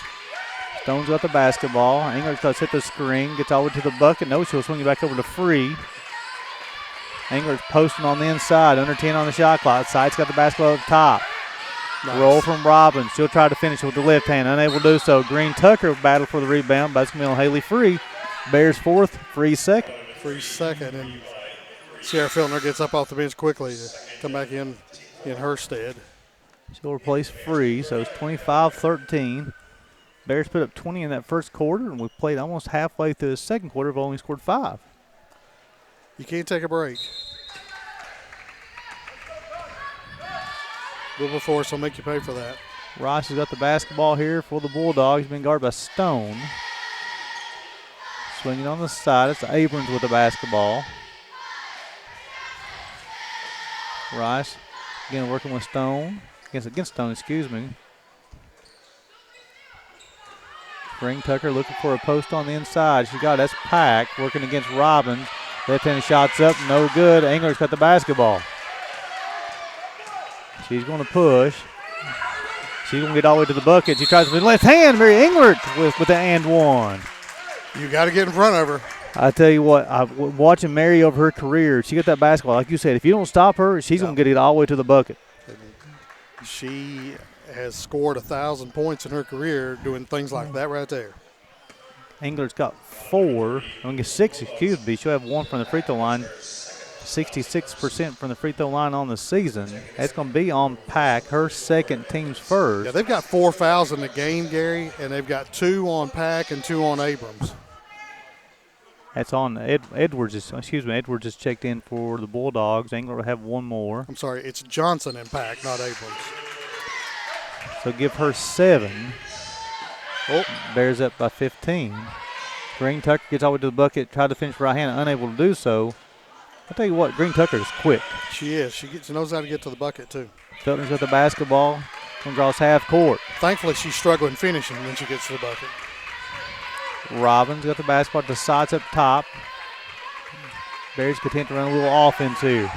Stone's got the basketball. English does hit the screen, gets all the way to the bucket. No, she'll swing it back over to Free. English posting on the inside, under 10 on the shot clock. Side's got the basketball up top. Nice. Roll from Robbins. She'll try to finish with the left hand, unable to do so. Green Tucker battle for the rebound. Basketball on Haley Free. Bears 4th, Free 2nd. Free 2nd, and Sierra Filtner gets up off the bench quickly to come back in her stead. She'll replace Free, so it's 25-13. Bears put up 20 in that first quarter, and we've played almost halfway through the second quarter. We've only scored 5. You can't take a break. Wilberforce will make you pay for that. Rice has got the basketball here for the Bulldogs. Been guarded by Stone. Swinging on the side, it's Abrams with the basketball. Rice again working with Stone. Against Stone, excuse me. Green Tucker looking for a post on the inside. She got it. That's Pack working against Robbins. Left-handed shots up, no good. Engler's got the basketball. She's going to push. She's going to get all the way to the bucket. She tries with left hand. Mary Englert with the and one. You got to get in front of her. I tell you what, watching Mary over her career, she got that basketball. Like you said, if you don't stop her, she's going to get it all the way to the bucket. She has scored 1,000 points in her career doing things like that right there. Engler's got 4. I mean, 6, excuse me. She'll have 1 from the free throw line. 66% from the free throw line on the season. That's going to be on Pack, her second, team's first. Yeah, they've got 4 fouls in the game, Gary, and they've got 2 on Pack and 2 on Abrams. That's on Edwards. Edwards is checked in for the Bulldogs. Engler will have 1 more. I'm sorry, it's Johnson and Pack, not Abrams. So give her 7. Oh. Bears up by 15. Green Tucker gets all the way to the bucket, tried to finish right hand, unable to do so. I'll tell you what, Green Tucker is quick. She is. She knows how to get to the bucket, too. Felton's got the basketball. Comes across half court. Thankfully, she's struggling finishing when she gets to the bucket. Robbins got the basketball. The sides up top. Bears content to run a little offense here.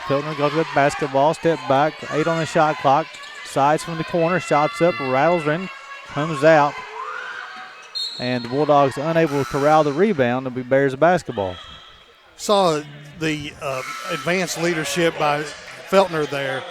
Felton goes with the basketball. Step back. 8 on the shot clock. Sides from the corner. Shots up. Rattles in. Comes out. And the Bulldogs unable to corral the rebound. It'll be Bears basketball. Saw the advanced leadership by Feltner there.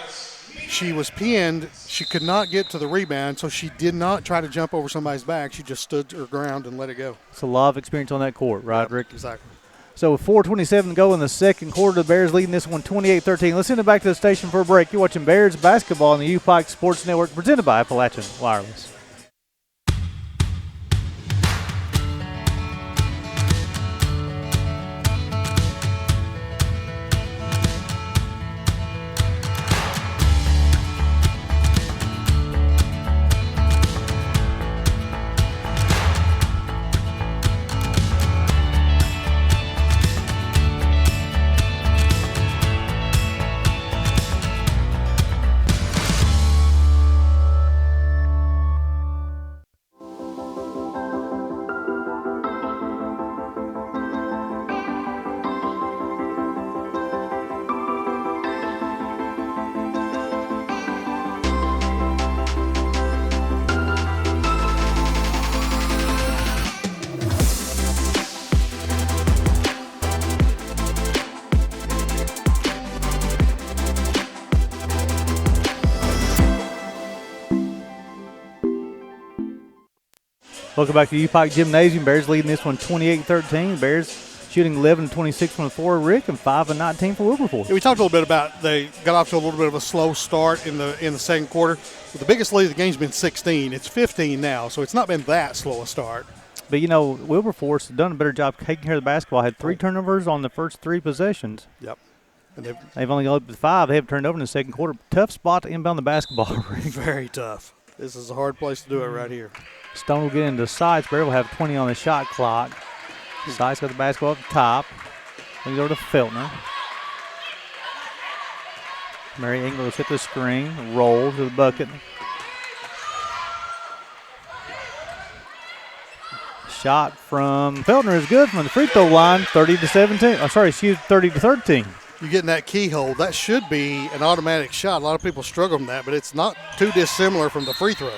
She was pinned. She could not get to the rebound, so she did not try to jump over somebody's back. She just stood her ground and let it go. It's a lot of experience on that court, right, yep, Rick? Exactly. So with 4:27 to go in the second quarter, the Bears leading this one 28-13. Let's send it back to the station for a break. You're watching Bears basketball on the UPike Sports Network, presented by Appalachian Wireless. Welcome back to U-Pike Gymnasium. Bears leading this one 28-13. Bears shooting 11-26 from the floor, Rick, and 5-19 for Wilberforce. Yeah, we talked a little bit about they got off to a little bit of a slow start in the second quarter. But the biggest lead of the game's been 16. It's 15 now, so it's not been that slow a start. But, you know, Wilberforce has done a better job taking care of the basketball. Had 3 turnovers on the first 3 possessions. Yep. And they've only gone up to 5. They have turned over in the second quarter. Tough spot to inbound the basketball, Rick. Very tough. This is a hard place to do it right here. Stone will get into Sites. Bear will have 20 on the shot clock. Sites got the basketball up the top. We go to Feltner. Mary Ingles hit the screen, roll to the bucket. Shot from Feltner is good from the free throw line, 30-17. Oh, sorry, excuse 30-13. You get in that keyhole, that should be an automatic shot. A lot of people struggle with that, but it's not too dissimilar from the free throw.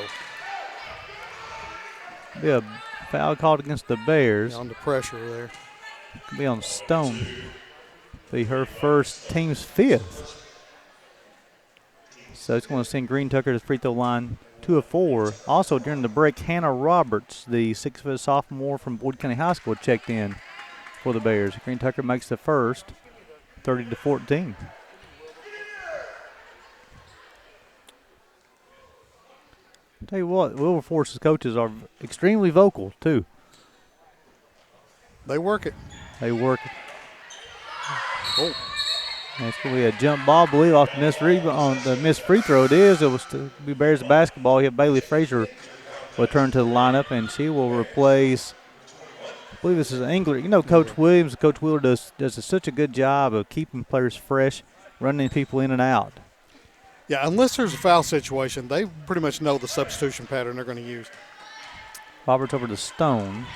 Be a foul called against the Bears. Under pressure there. Could be on Stone. Be her first, team's 5th. So it's going to send Green Tucker to the free throw line, 2 of 4. Also during the break, Hannah Roberts, the 6-foot sophomore from Boyd County High School, checked in for the Bears. Green Tucker makes the first, 30-14. Tell you what, Wilberforce's coaches are extremely vocal too. They work it. They work it. Oh. It's going to be a jump ball, I believe, off the missed rebound on the missed free throw. It is. It was to be Bears basketball. Here, Bailey Frazier will return to the lineup, and she will replace, I believe this is Engler. You know, Coach Williams, Coach Wheeler does such a good job of keeping players fresh, running people in and out. Yeah, unless there's a foul situation, they pretty much know the substitution pattern they're going to use. Roberts over to Stone.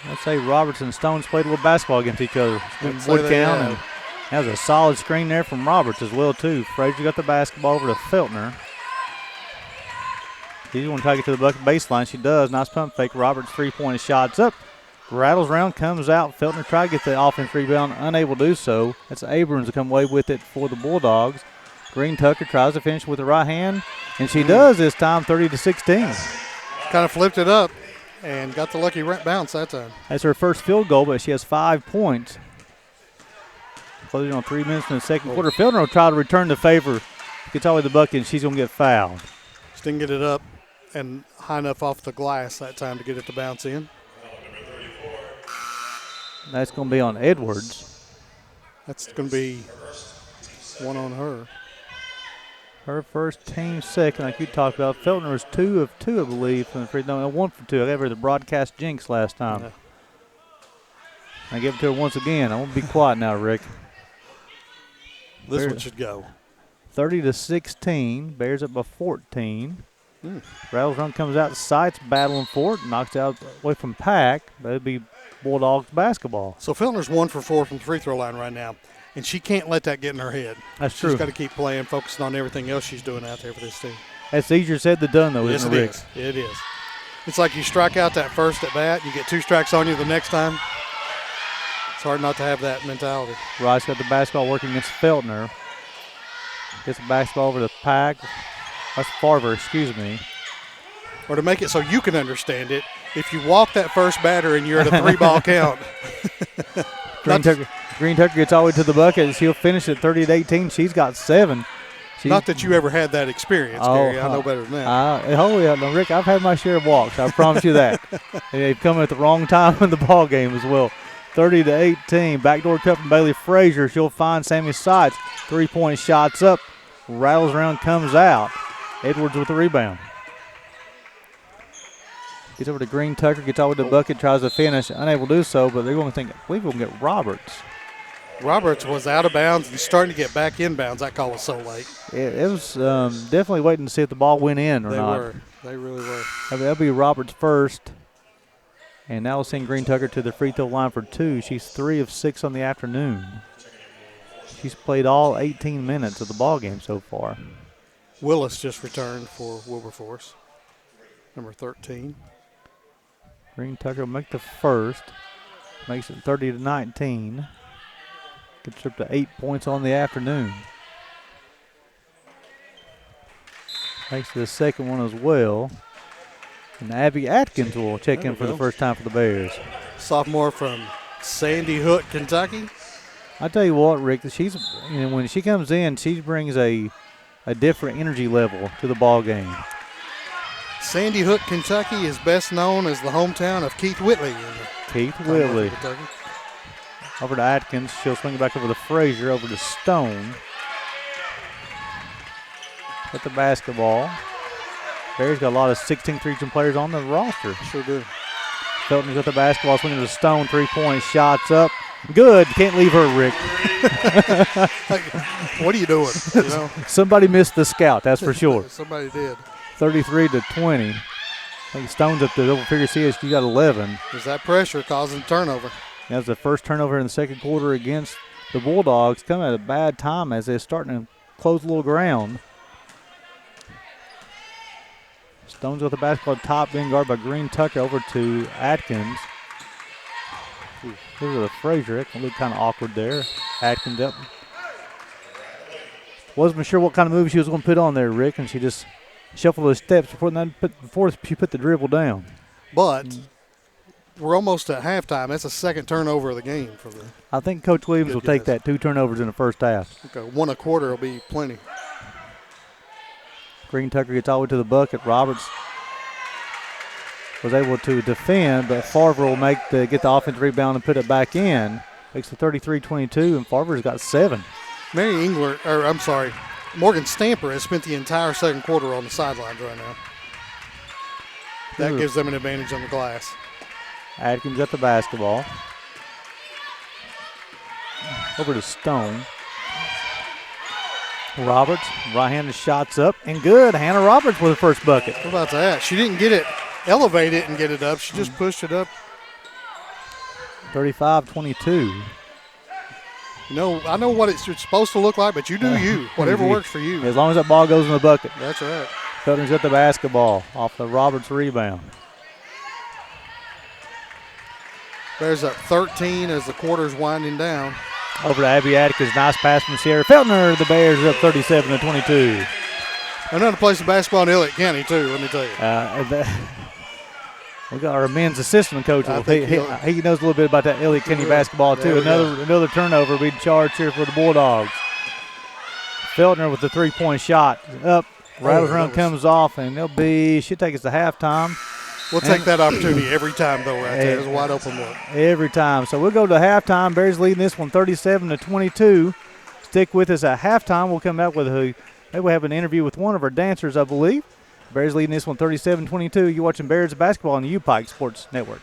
Let's say Roberts and Stones played a little basketball against each other. Woodtown, and that was a solid screen there from Roberts as well, too. Frazier got the basketball over to Feltner. She's going to take it to the bucket baseline. She does. Nice pump fake. Roberts' three-point shot's up. Rattles around, comes out. Feltner tried to get the offense rebound, unable to do so. That's Abrams to come away with it for the Bulldogs. Green Tucker tries to finish with the right hand, and she does this time, 30-16. Kind of flipped it up and got the lucky bounce that time. That's her first field goal, but she has 5 points. Closing on 3 minutes in the second quarter. Feltner will try to return the favor. Gets all the way to the bucket, and she's going to get fouled. She didn't get it up and high enough off the glass that time to get it to bounce in. That's going to be on Edwards. That's going to be one on her. Her first, team second, like you talked about. Feltner was 2 of 2, I believe, from the free throw. No, 1 for 2. I gave her the broadcast jinx last time. Yeah. I give it to her once again. I won't be quiet now, Rick. This one should go. 30-16. Bears up by 14. Rattles run comes out. Sights battling for it. Knocks out away from Pack. That'll be Bulldogs basketball. So Feltner's 1 for 4 from the free throw line right now. And she can't let that get in her head. That's true. She's got to keep playing, focusing on everything else she's doing out there for this team. That's easier said than done, though, isn't it, Rick? Yes, it is. It's like you strike out that first at bat, you get 2 strikes on you the next time. It's hard not to have that mentality. Rice got the basketball working against Feltner. Gets the basketball over to Pack. That's Farver, excuse me. Or to make it so you can understand it, if you walk that first batter and you're at a 3-ball count. Green Tucker gets all the way to the bucket. She'll finish at 30-18. She's got 7. Not that you ever had that experience, Gary. I know better than that. No, Rick, I've had my share of walks. I promise you that. They've come at the wrong time in the ball game as well. 30-18. Backdoor cut from Bailey Frazier. She'll find Sammy Sights. 3-point shots up. Rattles around, comes out. Edwards with the rebound. Gets over to Green Tucker, gets all the way to the bucket, tries to finish. Unable to do so, but they're going to think, I believe we're going to get Roberts. Roberts was out of bounds and starting to get back in bounds. That call was so late. It was definitely waiting to see if the ball went in or not. They really were. That'll be Roberts first. And now we'll send Green Tucker to the free throw line for 2. She's 3 of 6 on the afternoon. She's played all 18 minutes of the ball game so far. Willis just returned for Wilberforce, number 13. Green Tucker will make the first. Makes it 30-19. Gets her up to 8 points on the afternoon. Makes the second one as well. And Abby Atkins will check in for the first time for the Bears. Sophomore from Sandy Hook, Kentucky. I tell you what, Rick, she's when she comes in, she brings a different energy level to the ball game. Sandy Hook, Kentucky is best known as the hometown of Keith Whitley. Keith Whitley. Over to Atkins. She'll swing it back over to Frazier, over to Stone. With the basketball. Bears got a lot of 16th region players on the roster. Sure do. Felton's got the basketball, swinging to Stone. 3-point shots up. Good. Can't leave her, Rick. What are you doing? You know? Somebody missed the scout, that's for sure. Somebody did. 33-20. I think Stone's up to double figure CSU got 11. Is that pressure causing turnover? That's the first turnover in the second quarter against the Bulldogs. Coming at a bad time as they're starting to close a little ground. Stone's with the basketball top, being guarded by Green Tucker over to Atkins. This is a Frazier. It can look kind of awkward there. Atkins up. Wasn't sure what kind of move she was going to put on there, Rick, and she just shuffled those steps before she put the dribble down. But we're almost at halftime. That's the second turnover of the game for the. I think Coach Williams will take that 2 turnovers in the first half. Okay, 1 a quarter will be plenty. Green Tucker gets all the way to the bucket. Roberts was able to defend, but Farver will get the offensive rebound and put it back in. Makes it 33-22, and Farver's got 7. Morgan Stamper has spent the entire second quarter on the sidelines right now. That gives them an advantage on the glass. Atkins got the basketball. Over to Stone. Roberts, right-handed shots up, and good. Hannah Roberts with the first bucket. What about that? She didn't get it, elevate it and get it up. She just pushed it up. 35-22. You know, I know what it's supposed to look like, but you do you. Whatever works for you. As long as that ball goes in the bucket. That's right. Felton's got the basketball off the Roberts rebound. There's up 13 as the quarter's winding down. Over to Abby Atticus. Nice pass from Sierra Feltner. The Bears are up 37-22. Another place of basketball in Elliott County, too, let me tell you. We got our men's assistant coach. He knows a little bit about that Elliott County basketball, too. Another turnover being charged here for the Bulldogs. Feltner with the 3-point shot. Up. Rattles around, comes off, and she'll take us to halftime. We'll take that opportunity every time, though, right there. It's a wide open look. Every time. So we'll go to halftime. Bears leading this one 37-22. Stick with us at halftime. We'll come back with maybe we'll have an interview with one of our dancers, I believe. Bears leading this one 37-22. You're watching Bears basketball on the U-Pike Sports Network.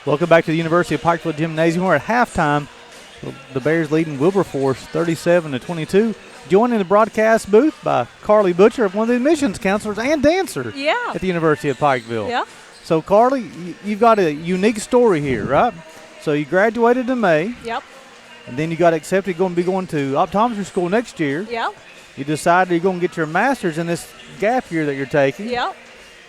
Welcome back to the University of Pikeville Gymnasium. We're at halftime The Bears leading Wilberforce 37-22. Joined in the broadcast booth by Carly Butcher, one of the admissions counselors and dancer at the University of Pikeville. Yeah. So, Carly, you've got a unique story here, right? So you graduated in May. Yep. And then you got accepted, going to be going to optometry school next year. Yep. You decided you're going to get your master's in this gap year that you're taking. Yep.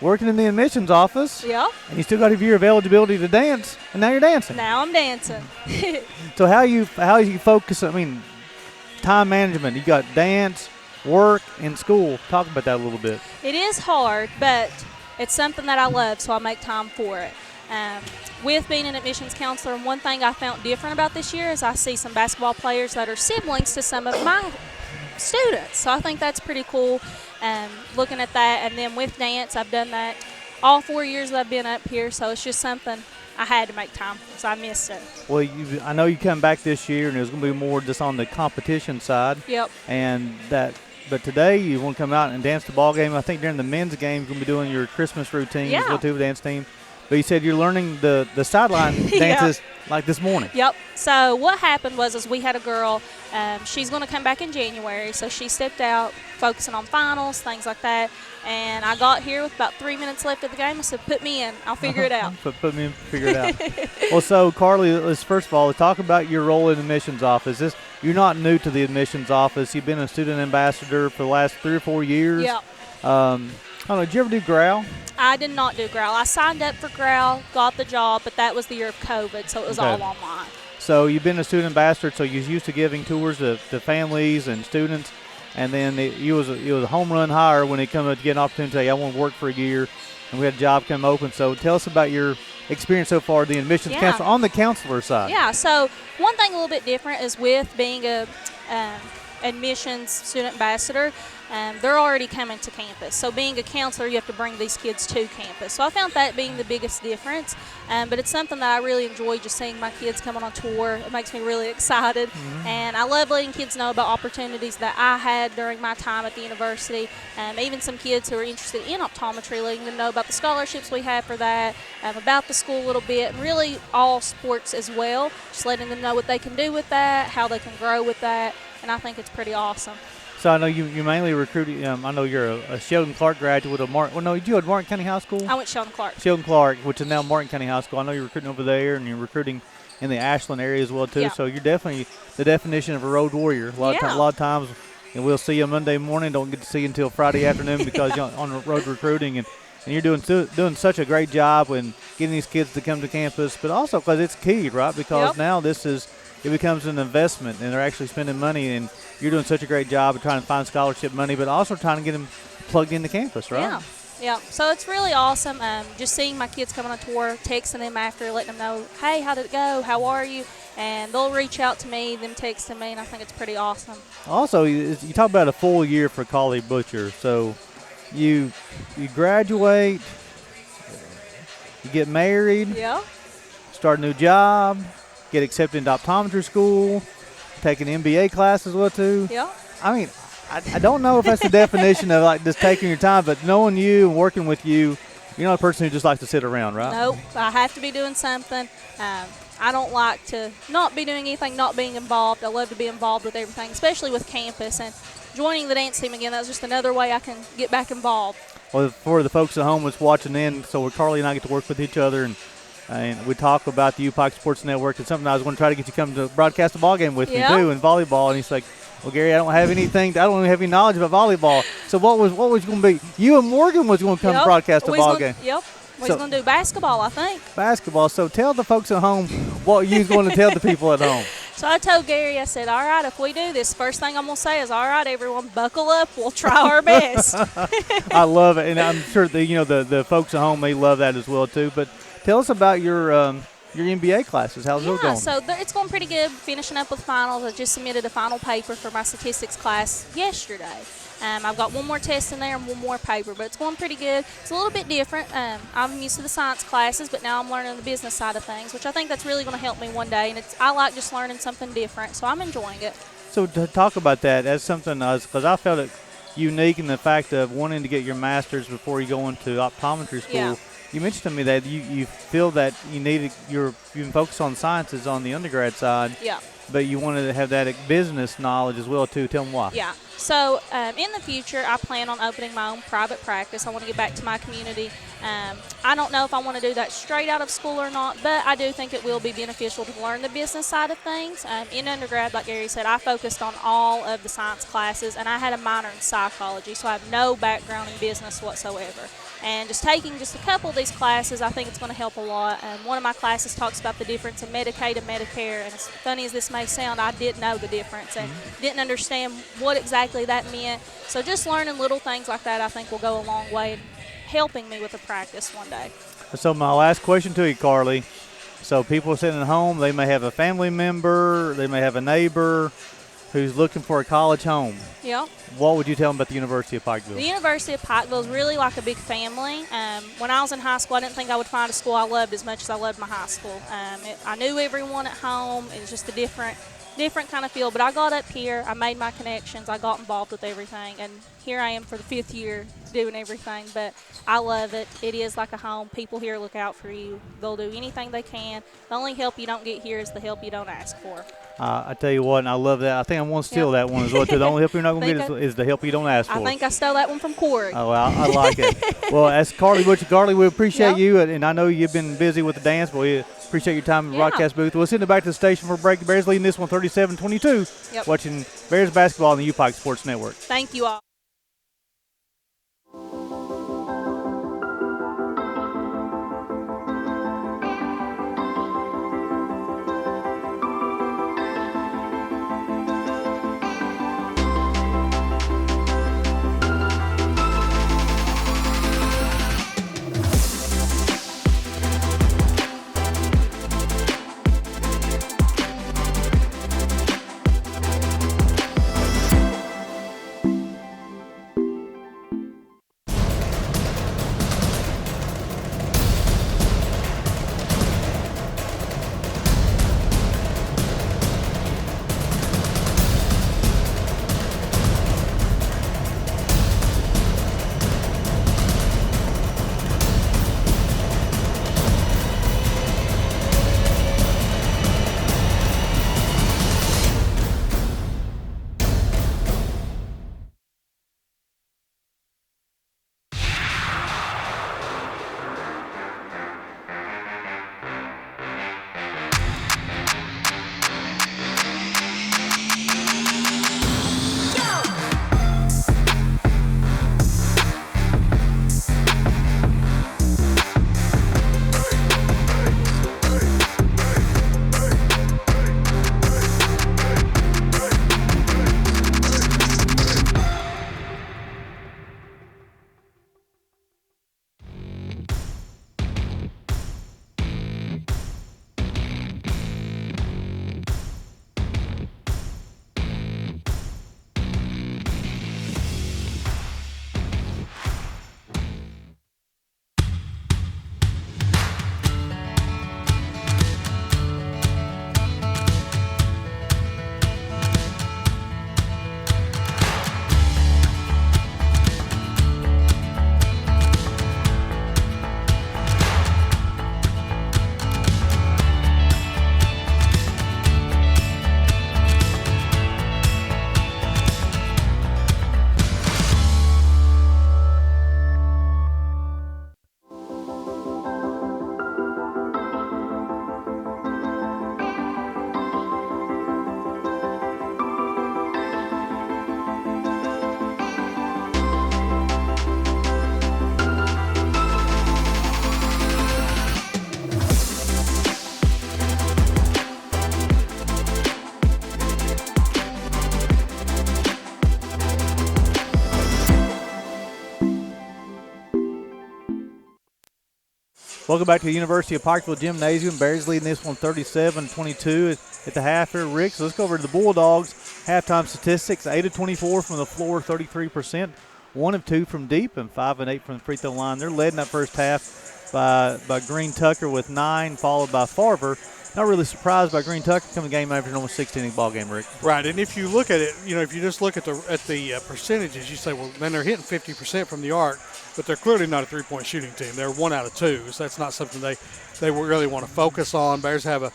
Working in the admissions office. Yep. And you still got a year of eligibility to dance, and now you're dancing. Now I'm dancing. So how you focus, I mean, time management. You got dance, work, and school. Talk about that a little bit. It is hard, but it's something that I love, so I make time for it. With being an admissions counselor, and one thing I found different about this year is I see some basketball players that are siblings to some of my students. So I think that's pretty cool, looking at that. And then with dance, I've done that all 4 years that I've been up here, so it's just something I had to make time for, so I missed it. Well, I know you come back this year, and there's going to be more just on the competition side. Yep. But today you want to come out and dance the ball game. I think during the men's game you're going to be doing your Christmas routine with the dance team. But you said you're learning the sideline dances like this morning. Yep. So what happened was we had a girl, she's going to come back in January, so she stepped out focusing on finals, things like that. And I got here with about 3 minutes left of the game. I said, put me in. I'll figure it out. Put me in, figure it out. Well, so, Carly, let's first of all talk about your role in the admissions office. You're not new to the admissions office. You've been a student ambassador for the last 3 or 4 years. Yep. I don't know, did you ever do Growl? I did not do Growl. I signed up for Growl, got the job, but that was the year of COVID, so it was all online. So you've been a student ambassador, so you're used to giving tours to families and students, and then it was a home run hire when it come to get an opportunity to say, I want to work for a year, and we had a job come open. So tell us about your experience so far, the admissions counselor, on the counselor side. Yeah, so one thing a little bit different is with being a admissions student ambassador, they're already coming to campus. So being a counselor, you have to bring these kids to campus. So I found that being the biggest difference. But it's something that I really enjoy, just seeing my kids coming on tour. It makes me really excited. Mm-hmm. And I love letting kids know about opportunities that I had during my time at the university. Even some kids who are interested in optometry, letting them know about the scholarships we have for that, about the school a little bit, and really all sports as well. Just letting them know what they can do with that, how they can grow with that. And I think it's pretty awesome. So I know you mainly recruited. I know you're a Sheldon Clark graduate of Martin. Well, no, you at Martin County High School. I went Sheldon Clark. Sheldon Clark, which is now Martin County High School. I know you're recruiting over there, and you're recruiting in the Ashland area as well too. Yeah. So you're definitely the definition of a road warrior. A lot of times, and we'll see you Monday morning. Don't get to see you until Friday afternoon because you're on the road recruiting, and you're doing such a great job in getting these kids to come to campus. But also because it's key, right? Because now it becomes an investment, and they're actually spending money, and you're doing such a great job of trying to find scholarship money, but also trying to get them plugged into campus, right? Yeah. So it's really awesome. Just seeing my kids coming on tour, texting them after, letting them know, hey, how did it go? How are you? And they'll reach out to me, them texting me, and I think it's pretty awesome. Also, you talk about a full year for Carly Butcher. So you graduate, you get married, start a new job, get accepted into optometry school, take an MBA class as well too. Yeah. I mean, I don't know if that's the definition of like just taking your time, but knowing you and working with you, you're not a person who just likes to sit around, right? Nope. I have to be doing something. I don't like to not be doing anything, not being involved. I love to be involved with everything, especially with campus. And joining the dance team again, that's just another way I can get back involved. Well, for the folks at home that's watching in, so Carly and I get to work with each other, and we talk about the UPike Sports Network. It's something I was going to try to get you to come to broadcast a ball game with me too in volleyball. And he's like, well, Gary, I don't have anything. I don't even have any knowledge about volleyball. So what was going to be? You and Morgan was going to come to broadcast a ball game. Yep. We're going to do basketball, I think. Basketball. So tell the folks at home what you're going to tell the people at home. So I told Gary, I said, all right, if we do this, first thing I'm going to say is, all right, everyone, buckle up. We'll try our best. I love it. And I'm sure the folks at home, they love that as well too. But tell us about your MBA classes. How's those going? So it's going pretty good. Finishing up with finals. I just submitted a final paper for my statistics class yesterday. I've got one more test in there and one more paper, but it's going pretty good. It's a little bit different. I'm used to the science classes, but now I'm learning the business side of things, which I think that's really going to help me one day. And I like just learning something different, so I'm enjoying it. So to talk about that, that's something because I felt it unique in the fact of wanting to get your master's before you go into optometry school. Yeah. You mentioned to me that you feel that you can focus on sciences on the undergrad side. Yeah. but you wanted to have that business knowledge as well too. Tell them why. Yeah. So in the future, I plan on opening my own private practice. I want to get back to my community. I don't know if I want to do that straight out of school or not, but I do think it will be beneficial to learn the business side of things. In undergrad, like Gary said, I focused on all of the science classes, and I had a minor in psychology, so I have no background in business whatsoever. And just taking just a couple of these classes, I think it's going to help a lot. One of my classes talks about the difference in Medicaid and Medicare, and as funny as this may sound, I didn't know the difference and didn't understand what exactly that meant. So just learning little things like that, I think, will go a long way in helping me with the practice one day. So my last question to you, Carly. So people sitting at home, they may have a family member, they may have a neighbor who's looking for a college home. Yeah. What would you tell them about the University of Pikeville? The University of Pikeville is really like a big family. When I was in high school, I didn't think I would find a school I loved as much as I loved my high school. I knew everyone at home. It was just a different kind of feel. But I got up here, I made my connections, I got involved with everything, and here I am for the 5th year doing everything. But I love it. It is like a home. People here look out for you. They'll do anything they can. The only help you don't get here is the help you don't ask for. I tell you what, and I love that. I think I'm going to steal that one as well. The only help you're not going to get is the help you don't ask for. I think I stole that one from Corey. Oh, well, I like it. Well, that's Carly Butcher. Carly, we appreciate you, and I know you've been busy with the dance, but we appreciate your time in the broadcast booth. We'll send it back to the station for a break. The Bears leading this one 37-22. Watching Bears basketball on the UPike Sports Network. Thank you all. Welcome back to the University of Pikeville Gymnasium. Bears leading this one 37-22 at the half here, Rick. So let's go over to the Bulldogs. Halftime statistics, 8 of 24 from the floor, 33%. 1 of 2 from deep, and 5 of 8 from the free throw line. They're led in that first half by Green Tucker with 9, followed by Farver. Not really surprised by Green Tucker coming game averaging almost 16 ball game, Rick. Right, and if you look at it, if you just look at the percentages, you say, well, man, they're hitting 50% from the arc, but they're clearly not a three-point shooting team. They're 1 out of 2, so that's not something they really want to focus on. Bears have a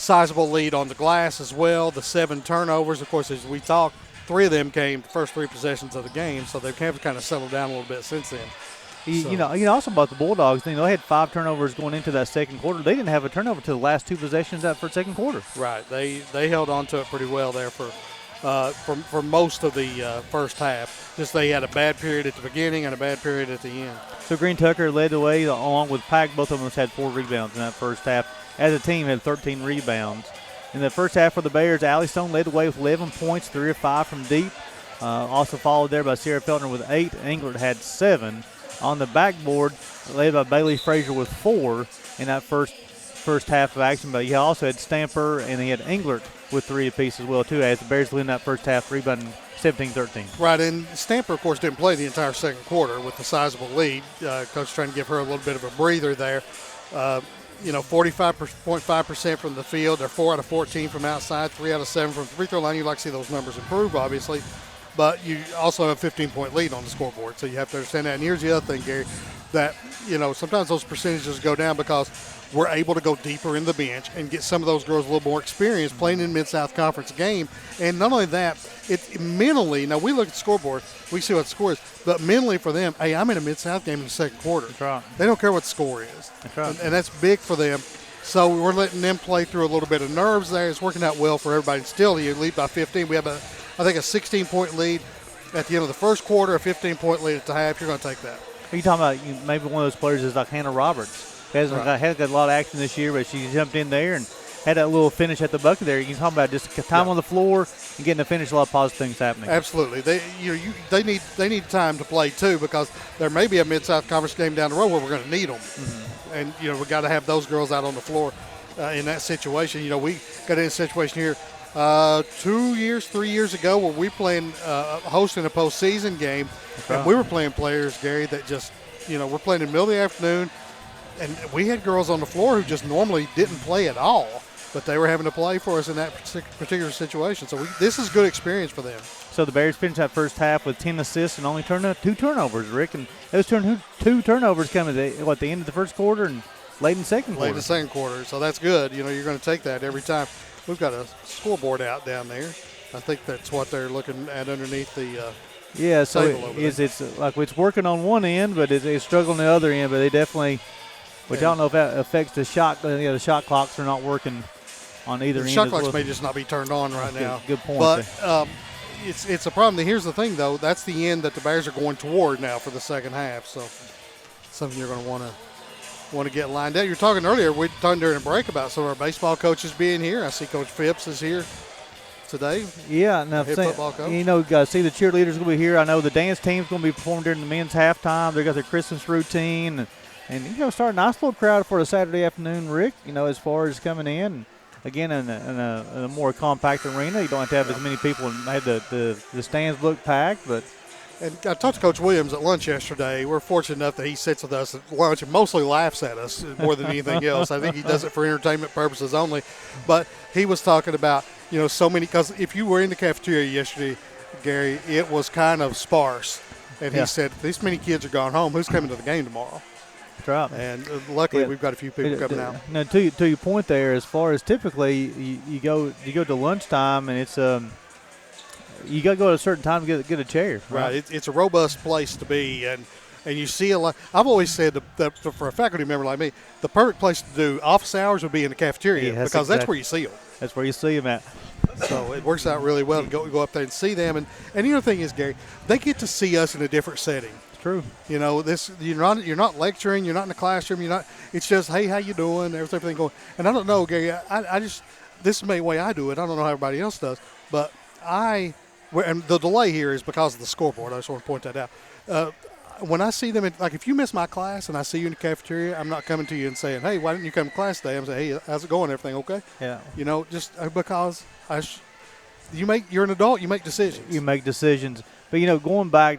sizable lead on the glass as well. The 7 turnovers, of course, as we talked, 3 of them came the first 3 possessions of the game, so they've kind of settled down a little bit since then. You know, also about the Bulldogs, they had 5 turnovers going into that second quarter. They didn't have a turnover to the last 2 possessions out for second quarter. Right. They held on to it pretty well there for most of the first half. Just they had a bad period at the beginning and a bad period at the end. So Green Tucker led the way along with Pack. Both of them had 4 rebounds in that first half. As a team, had 13 rebounds. In the first half for the Bears, Allie Stone led the way with 11 points, 3 of 5 from deep. Also followed there by Sarah Feltner with 8. Englert had 7. On the backboard, led by Bailey Frazier with 4 in that first half of action. But he also had Stamper and he had Englert with 3 apiece as well, too, as the Bears lead in that first half, rebounding 17-13. Right, and Stamper, of course, didn't play the entire second quarter with the sizable lead. Coach trying to give her a little bit of a breather there. 45.5% from the field. They're 4 out of 14 from outside, 3 out of 7 from the free throw line. You'd like to see those numbers improve, obviously. But you also have a 15-point lead on the scoreboard, so you have to understand that. And here's the other thing, Gary, that, sometimes those percentages go down because we're able to go deeper in the bench and get some of those girls a little more experience playing in Mid-South Conference game. And not only that, it's mentally, now we look at the scoreboard, we see what the score is, but mentally for them, hey, I'm in a Mid-South game in the second quarter. That's right. They don't care what the score is. That's right. And that's big for them. So we're letting them play through a little bit of nerves there. It's working out well for everybody. Still, you lead by 15. We have a 16-point lead at the end of the first quarter, a 15-point lead at the half. You're going to take that. Are you talking about maybe one of those players is like Hannah Roberts? Hasn't got a lot of action this year, but she jumped in there and had that little finish at the bucket there. You can talk about just time on the floor and getting to finish, a lot of positive things happening. Absolutely. They need time to play too, because there may be a Mid-South Conference game down the road where we're going to need them. Mm-hmm. And we got to have those girls out on the floor in that situation. We got in a situation here 3 years ago where we playing hosting a postseason game, and we were playing players, Gary, that just we're playing in the middle of the afternoon. And we had girls on the floor who just normally didn't play at all, but they were having to play for us in that particular situation. So this is good experience for them. So the Bears finished that first half with 10 assists and only turned up 2 turnovers, Rick. And those 2 turnovers come at the end of the first quarter and late in the second quarter. Late in the second quarter. So that's good. You're going to take that every time. We've got a scoreboard out down there. I think that's what they're looking at underneath the yeah, so it's like it's working on one end, but it's struggling on the other end. But they definitely – which I don't know if that affects the shot. The shot clocks are not working on either end. The shot clocks may just not be turned on right now. Good point. But it's a problem. Here's the thing, though. That's the end that the Bears are going toward now for the second half. So something you're going to want to get lined out. You're talking earlier. We talked during a break about some of our baseball coaches being here. I see Coach Phipps is here today. Yeah, now football coach. See the cheerleaders will be here. I know the dance team's going to be performing during the men's halftime. They got their Christmas routine. And start a nice little crowd for a Saturday afternoon, Rick, as far as coming in. Again, in a more compact arena, you don't have to have as many people and have the stands look packed. But And I talked to Coach Williams at lunch yesterday. We're fortunate enough that he sits with us at lunch and mostly laughs at us more than anything else. I think he does it for entertainment purposes only. But he was talking about, so many – because if you were in the cafeteria yesterday, Gary, it was kind of sparse. And he said, this many kids are gone home. Who's coming to the game tomorrow? Right. And luckily, we've got a few people coming out. Now, to your point there, as far as typically you go to lunchtime and it's you got to go at a certain time to get a chair. Right. It's a robust place to be, and you see a lot. I've always said that for a faculty member like me, the perfect place to do office hours would be in the cafeteria because that's where you see them. That's where you see them at. So it works out really well to go up there and see them. And the other thing is, Gary, they get to see us in a different setting. True. You're not lecturing. You're not in the classroom. It's just, hey, how you doing? Everything going. And I don't know, Gary. I just this is the way I do it. I don't know how everybody else does, but and the delay here is because of the scoreboard. I just want to point that out. When I see them, if you miss my class and I see you in the cafeteria, I'm not coming to you and saying, hey, why didn't you come to class today? I'm saying, hey, how's it going? Everything okay? Yeah. Just because you're an adult, you make decisions. You make decisions. But, going back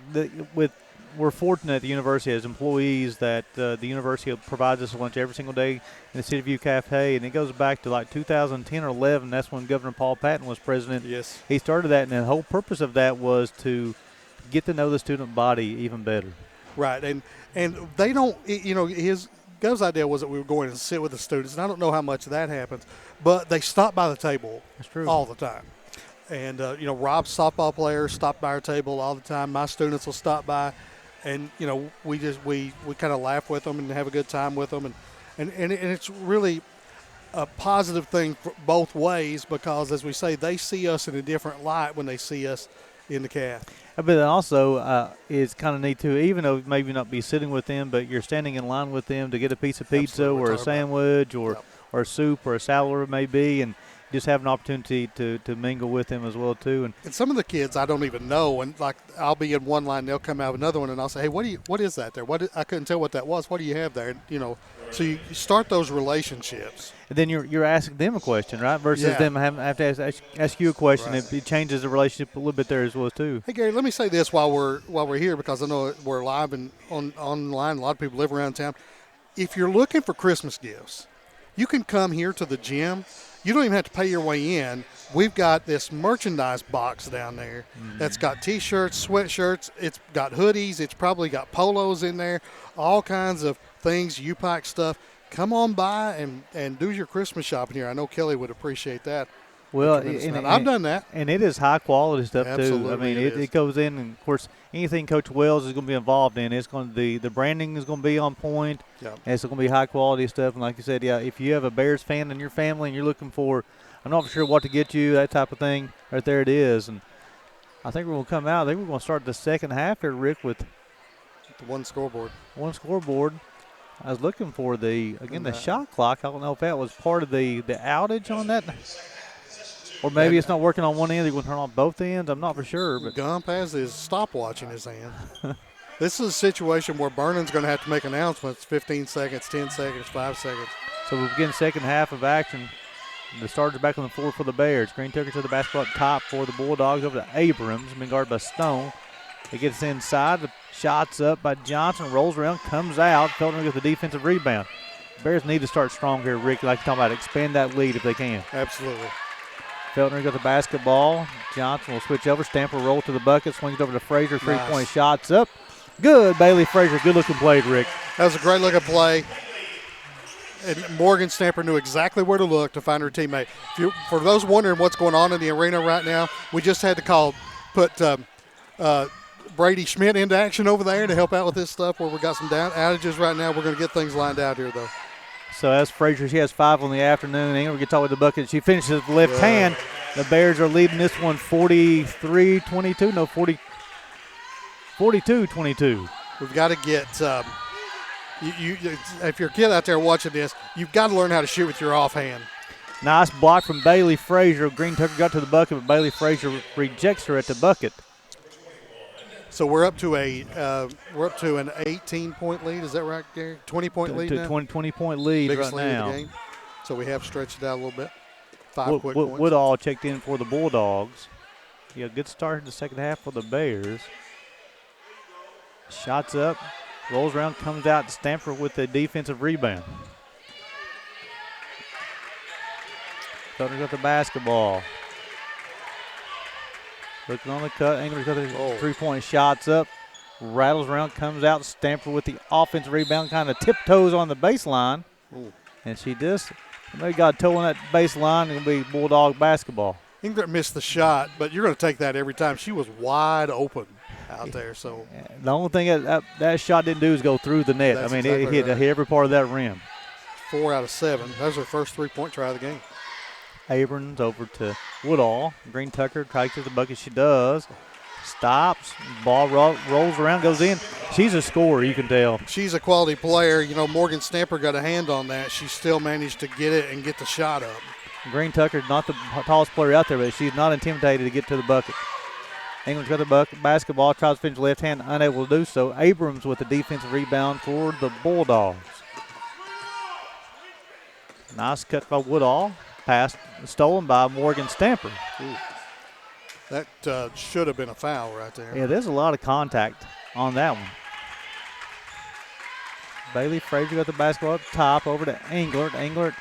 we're fortunate at the university as employees that the university provides us lunch every single day in the City View Cafe, and it goes back to 2010 or 11. That's when Governor Paul Patton was president. Yes. He started that, and the whole purpose of that was to get to know the student body even better. Right, and they don't, Gov's idea was that we would go in and sit with the students, and I don't know how much that happens, but they stop by the table That's true. all the time. And, Rob's softball players stop by our table all the time. My students will stop by, and, we kind of laugh with them and have a good time with them. And it's really a positive thing for both ways because, as we say, they see us in a different light when they see us in the calf. But then also it's kind of neat too, even though maybe not be sitting with them, but you're standing in line with them to get a piece of pizza or a sandwich or soup or a salad, whatever it may be, and just have an opportunity to mingle with them as well too. And some of the kids I don't even know, and like I'll be in one line, they'll come out of another one, and I'll say, "Hey, what is that there? I couldn't tell what that was. What do you have there?" So you start those relationships. And then you're asking them a question, right? Versus them have to ask you a question. Right. It changes the relationship a little bit there as well too. Hey Gary, let me say this while we're here because I know we're live and online. A lot of people live around town. If you're looking for Christmas gifts, you can come here to the gym. You don't even have to pay your way in. We've got this merchandise box down there that's got T-shirts, sweatshirts. It's got hoodies. It's probably got polos in there, all kinds of things, U-Pack stuff. Come on by and do your Christmas shopping here. I know Kelly would appreciate that. Well, I've done that. And it is high-quality stuff, Absolutely, too. I mean, it goes in, and, of course, anything Coach Wells is going to be involved in, it's going to the branding is going to be on point, Yep. and it's going to be high-quality stuff. And like you said, if you have a Bears fan in your family and you're looking for, I'm not sure what to get you, that type of thing, right there it is. And I think we're going to come out. I think we're going to start the second half here, Rick, with the one scoreboard. I was looking for the shot clock. I don't know if that was part of the outage on that. Or maybe it's not working on one end. They're going to turn on both ends. I'm not for sure. But Gump has his stopwatch in his hand. This is a situation where Vernon's going to have to make announcements, 15 seconds, 10 seconds, 5 seconds. So we begin second half of action. The starters back on the floor for the Bears. Green Tucker to the basketball up top for the Bulldogs over to Abrams. Been guarded by Stone. He gets inside. The shot's up by Johnson. Rolls around, comes out. Felton gets the defensive rebound. Bears need to start strong here, Rick. Like you're talking about, expand that lead if they can. Absolutely. Feltner got the basketball. Johnson will switch over. Stamper roll to the bucket. Swings it over to Frazier. Three-point shots up. Good, Bailey Frazier. Good-looking play, Rick. That was a great-looking play. And Morgan Stamper knew exactly where to look to find her teammate. For those wondering what's going on in the arena right now, we just had to put Brady Schmidt into action over there to help out with this stuff where we got some outages right now. We're going to get things lined out here, though. So that's Frazier. She has 5 on the afternoon. Ingram gets out with the bucket. She finishes with the left hand. The Bears are leading this one 43-22. No, 42-22. We've got to get if you're a kid out there watching this, you've got to learn how to shoot with your offhand. Nice block from Bailey Frazier. Green Tucker got to the bucket, but Bailey Frazier rejects her at the bucket. So we're up to an 18-point lead. Is that right, Gary? 20-point lead now? 20-point lead Biggest right lead now. of the game. So we have stretched it out a little bit. 5 quick points. Woodall checked in for the Bulldogs. Yeah, good start in the second half for the Bears. Shots up, rolls around, comes out. Stamper with the defensive rebound. Felton got the basketball. Looking on the cut. English got the 3-point shots up. Rattles around, comes out. Stamper with the offensive rebound, kind of tiptoes on the baseline. Ooh. And she just maybe got a toe on that baseline. It'll be Bulldog basketball. Ingrid missed the shot, but you're going to take that every time. She was wide open out there. So the only thing that shot didn't do is go through the net. That's I mean, exactly it hit every part of that rim. 4 out of 7. That was her first 3-point try of the game. Abrams over to Woodall. Green Tucker tries to the bucket. She does. Stops. Ball rolls around, goes in. She's a scorer, you can tell. She's a quality player. You know, Morgan Stamper got a hand on that. She still managed to get it and get the shot up. Green Tucker's not the tallest player out there, but she's not intimidated to get to the bucket. England's got the basketball, tries to finish left hand, unable to do so. Abrams with the defensive rebound for the Bulldogs. Nice cut by Woodall. Pass stolen by Morgan Stamper. Ooh. That should have been a foul right there. Yeah, there's a lot of contact on that one. Bailey Frazier got the basketball up top over to Englert. Englert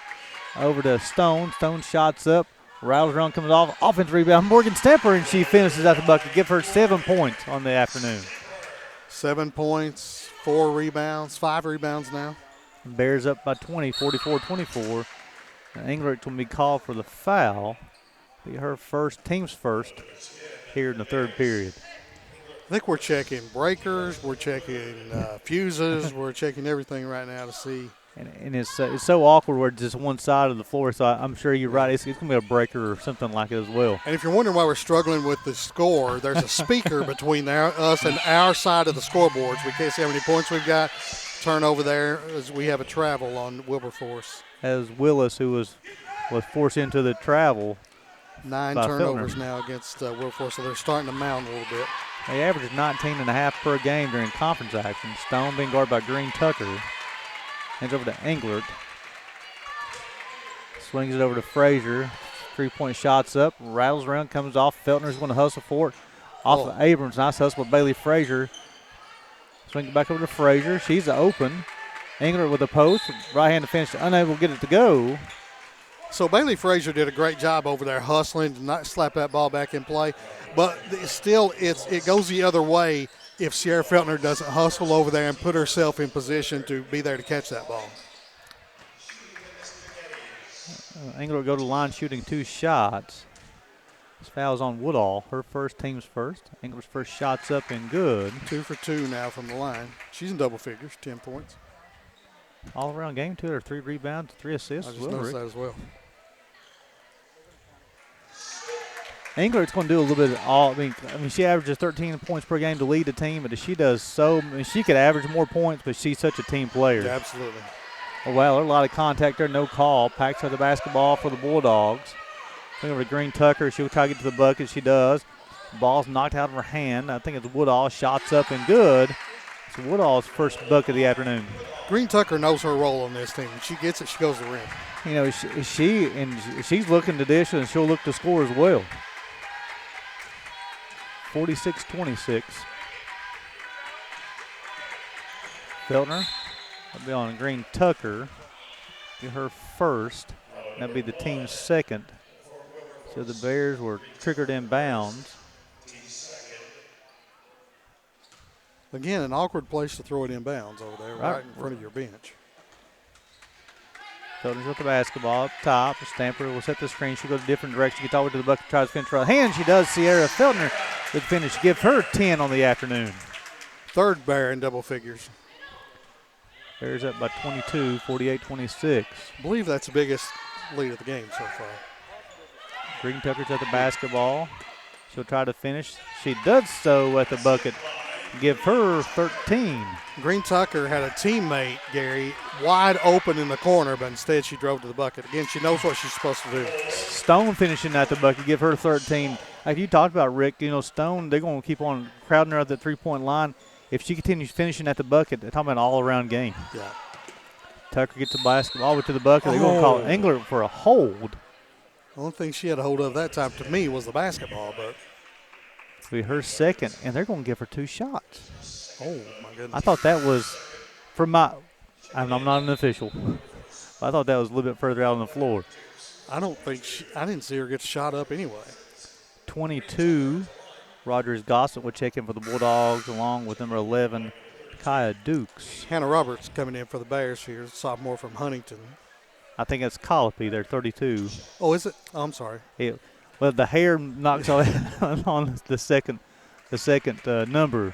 over to Stone. Stone shots up. Rattles around, comes off. Offensive rebound. Morgan Stamper, and she finishes at the bucket. Give her 7 points on the afternoon. 7 points, 4 rebounds, 5 rebounds now. Bears up by 20, 44-24. Englert will be called for the foul. Be her first, team's first here in the third period. I think we're checking breakers, we're checking fuses, we're checking everything right now to see. And it's so awkward where it's just one side of the floor, so I'm sure you're right. It's going to be a breaker or something like it as well. And if you're wondering why we're struggling with the score, there's a speaker between us and our side of the scoreboards. We can't see how many points we've got. Turn over there as we have a travel on Wilberforce. As Willis, who was forced into the travel. 9 turnovers now against Wilberforce, so they're starting to mount a little bit. They average 19.5 per game during conference action. Stone being guarded by Green Tucker. Hands over to Englert. Swings it over to Frazier. 3-point shots up. Rattles around, comes off. Feltner's going to hustle for it. Off of Abrams. Nice hustle with Bailey Frazier. Swings it back over to Frazier. She's open. Englert with a post. Right hand to finish. Unable to get it to go. So Bailey Frazier did a great job over there hustling to not slap that ball back in play. But still, it goes the other way if Sierra Feltner doesn't hustle over there and put herself in position to be there to catch that ball. Englert go to the line shooting 2 shots. This foul's on Woodall. Her first, team's first. Englert's first shot's up and good. 2 for 2 now from the line. She's in double figures, 10 points. All around game, 2 or 3 rebounds, 3 assists. I just noticed that as well. Englert's going to do a little bit of all. I mean, she averages 13 points per game to lead the team, but she does so. I mean, she could average more points, but she's such a team player. Yeah, absolutely. Oh, wow, there's a lot of contact there, no call. Packs out the basketball for the Bulldogs. Looking over to Green Tucker. She'll try to get to the bucket. She does. Ball's knocked out of her hand. I think it's Woodall. Shots up and good. It's Woodall's first bucket of the afternoon. Green Tucker knows her role on this team. She gets it, she goes to the rim. You know, she's looking to dish and she'll look to score as well. 46-26. Feltner will be on Green Tucker. Be her first. That'll be the team's second. So the Bears were triggered in bounds. Again, an awkward place to throw it in bounds over there, right in front of your bench. Feltner's with the basketball up top. Stamper will set the screen. She'll go a different direction. Gets all the way to the bucket, tries to finish her hand. She does. Sierra Feltner with finish. Give her 10 on the afternoon. Third Bear in double figures. Bears up by 22, 48-26. I believe that's the biggest lead of the game so far. Green Tucker's at the basketball. She'll try to finish. She does so at the bucket. Give her 13. Green Tucker had a teammate, Gary, wide open in the corner, but instead she drove to the bucket. Again, she knows what she's supposed to do. Stone finishing at the bucket. Give her 13. Like you talked about, Rick, you know, Stone, they're going to keep on crowding her at the three-point line. If she continues finishing at the bucket, they're talking about an all-around game. Yeah. Tucker gets the basketball all the way to the bucket. They're going to call Englert for a hold. The only thing she had a hold of that time to me was the basketball, but It'll be her second, and they're going to give her 2 shots. oh, my goodness. I thought that was, from my, I'm not an official, but I thought that was a little bit further out on the floor. I didn't see her get shot up anyway. 22, Rogers Gossett will check in for the Bulldogs, along with number 11, Kaya Dukes. Hannah Roberts coming in for the Bears here, sophomore from Huntington. I think that's Colopy. They're 32. Oh, is it? Oh, I'm sorry. Well, the hair knocks on the second number.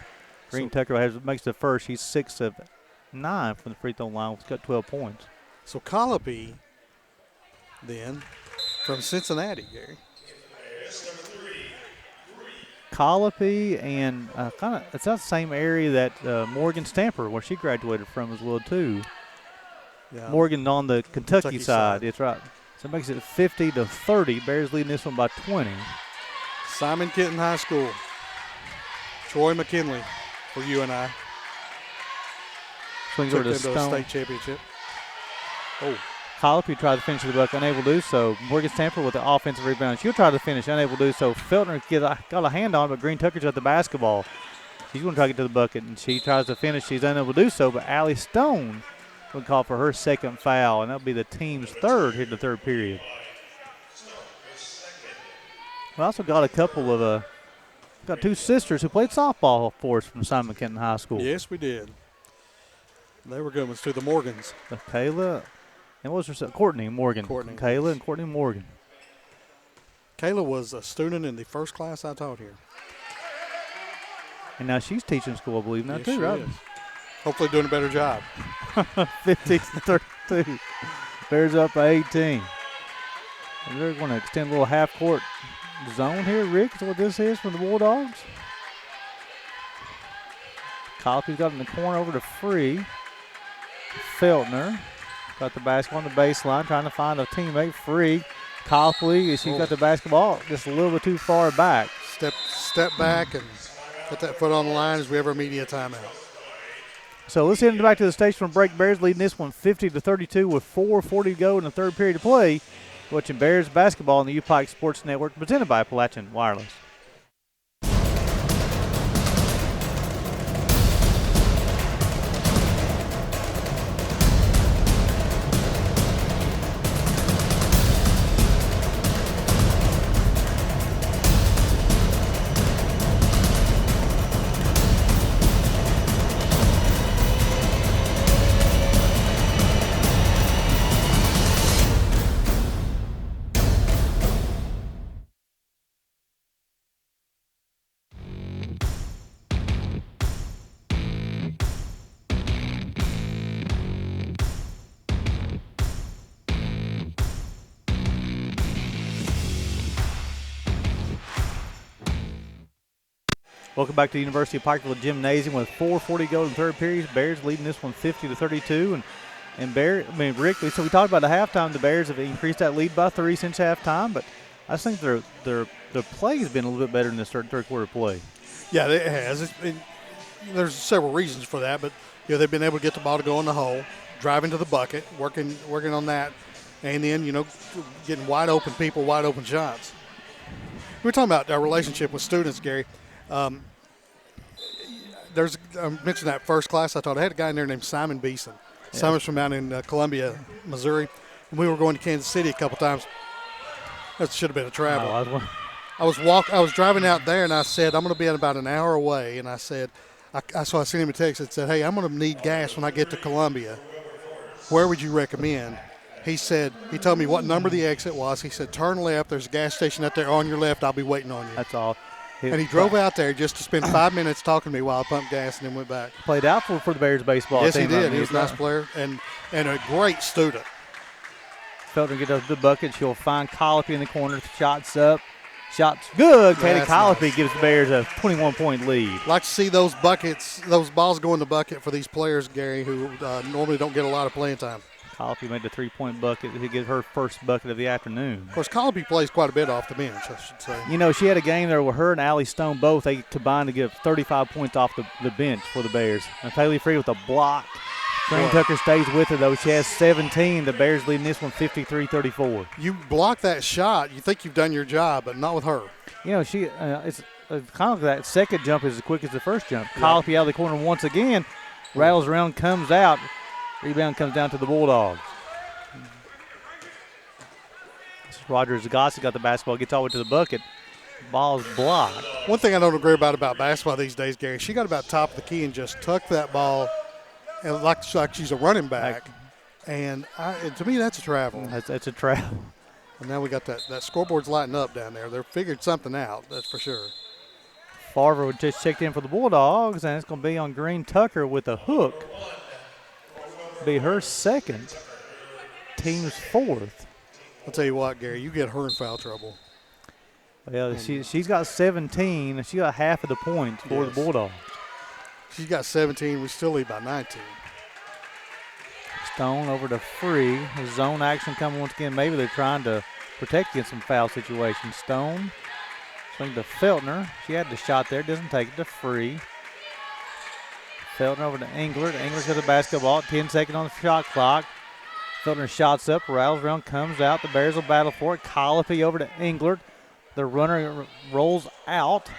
Green Tucker makes the first. He's 6 of 9 from the free throw line. He's got 12 points. So Colopy, then, from Cincinnati, Gary. Colopy and it's that same area that Morgan Stamper, where she graduated from as well too. Yeah. Morgan on the Kentucky side. That's right. So it makes it 50-30. Bears leading this one by 20. Simon Kenton High School. Troy McKinley for UNI. Swings Took over to them to a Stone. state championship. Oh. Colopy tried to finish the bucket, unable to do so. Morgan Stamper with the offensive rebound. She'll try to finish, unable to do so. Feltner got a hand on it, but Green Tucker's at the basketball. She's going to try to get to the bucket, and she tries to finish. She's unable to do so, but Allie Stone will call for her second foul, and that'll be the team's third here in the third period. We also got a couple of got 2 sisters who played softball for us from Simon Kenton High School. Yes, we did. They were good ones too, the Morgans. Kayla, and what was her son? Courtney Morgan. Kayla and Courtney Morgan. Kayla was a student in the first class I taught here. And now she's teaching school, I believe, now Yes, too, she right? is. Hopefully doing a better job. 15-32. Bears up by 18. And they're going to extend a little half-court zone here, Rick, is what this is from the Bulldogs. Copley's got it in the corner over to Free. Feltner got the basketball on the baseline, trying to find a teammate. Free. Copley, she's got the basketball just a little bit too far back. Step back and put that foot on the line as we have our media timeout. So let's head back to the station from break. Bears leading this one 50-32 with 4:40 to go in the third period of play. Watching Bears basketball on the UPike Sports Network, presented by Appalachian Wireless. Welcome back to the University of Pikeville Gymnasium with 4:40 to go in the third period. Bears leading this one 50-32. Rick, so we talked about the halftime. The Bears have increased that lead by 3 since halftime, but I think their play has been a little bit better in this third quarter play. Yeah, it has. There's several reasons for that, but they've been able to get the ball to go in the hole, driving to the bucket, working on that, and then getting wide open people, wide open shots. We're talking about our relationship with students, Gary. I mentioned that first class I taught. I had a guy in there named Simon Beeson. Yeah. Simon's from out in Columbia, Missouri. And we were going to Kansas City a couple times. That should have been a travel. I was driving out there, and I said, I'm going to be about an hour away. And I said, so I sent him a text that said, hey, I'm going to need gas when I get to Columbia. Where would you recommend? He told me what number the exit was. He said, turn left. There's a gas station out there on your left. I'll be waiting on you. That's all. And he drove out there just to spend 5 minutes talking to me while I pumped gas and then went back. Played out for the Bears baseball team. Yes, he did. He was a nice player and a great student. Felton gets the bucket. She'll find Colopy in the corner. Shots up. Shots good. Katie Colopy gives the Bears a 21-point lead. Like to see those buckets, those balls go in the bucket for these players, Gary, who normally don't get a lot of playing time. Colopy made the 3-point bucket. He gets her first bucket of the afternoon. Of course, Colopy plays quite a bit off the bench, I should say. She had a game there where her and Allie Stone both, they combined to give 35 points off the bench for the Bears. And Taylor Free with a block. Green Tucker stays with her, though. She has 17. The Bears leading this one 53-34. You block that shot, you think you've done your job, but not with her. It's kind of that second jump is as quick as the first jump. Yep. Colopy out of the corner once again. Rattles around, comes out. Rebound comes down to the Bulldogs. Roger Zagasi got the basketball, gets all the way to the bucket. Ball's blocked. One thing I don't agree about basketball these days, Gary, she got about top of the key and just tucked that ball and like she's a running back. And to me, that's a travel. That's a travel. And now we got that scoreboard's lighting up down there. They're figured something out, that's for sure. Farver just checked in for the Bulldogs, and it's going to be on Green Tucker with a hook. Be her second, team's fourth. I'll tell you what, Gary, you get her in foul trouble. Yeah, she's got 17. She got half of the points for the Bulldogs. She's got 17. We still lead by 19. Stone over to Free. Zone action coming once again. Maybe they're trying to protect against some foul situations. Stone swing to Feltner. She had the shot there. Doesn't take it to Free. Feltner over to Englert. Englert's got the basketball. 10 seconds on the shot clock. Feltner shots up. Rattles around. Comes out. The Bears will battle for it. Colopy over to Englert. The runner rolls out.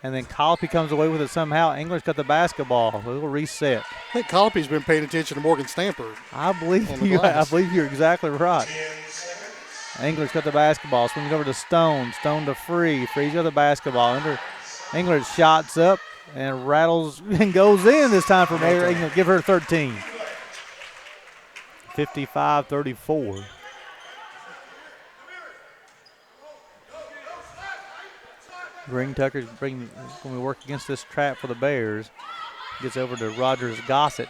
And then Colopy comes away with it somehow. Englert's got the basketball. A little reset. I think Colopy's been paying attention to Morgan Stamper. I believe you're exactly right. Englert's got the basketball. Swings over to Stone. Stone to Free. Free's got the basketball. Englert shots up. And rattles and goes in this time for Mayor. Give her 13. 55-34. Green Tucker's going to work against this trap for the Bears. Gets over to Rogers Gossett.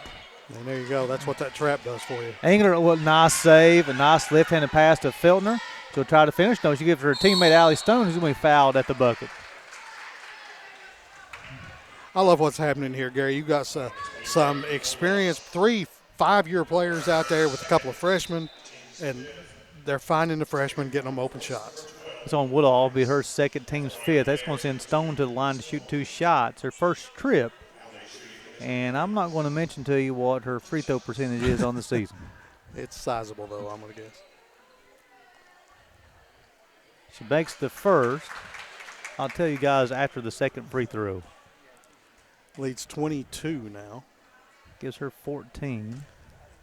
And there you go. That's what that trap does for you. Engler, nice save. A nice left-handed pass to Feltner. She'll try to finish. No, she gives her teammate Allie Stone, who's going to be fouled at the bucket. I love what's happening here, Gary. You've got some experienced 3-5-year players out there with a couple of freshmen, and they're finding the freshmen, getting them open shots. It's on Woodall, be her second, team's fifth. That's going to send Stone to the line to shoot 2 shots, her first trip. And I'm not going to mention to you what her free throw percentage is on the season. It's sizable, though, I'm going to guess. She makes the first. I'll tell you guys after the second free throw. Leads 22 now. Gives her 14.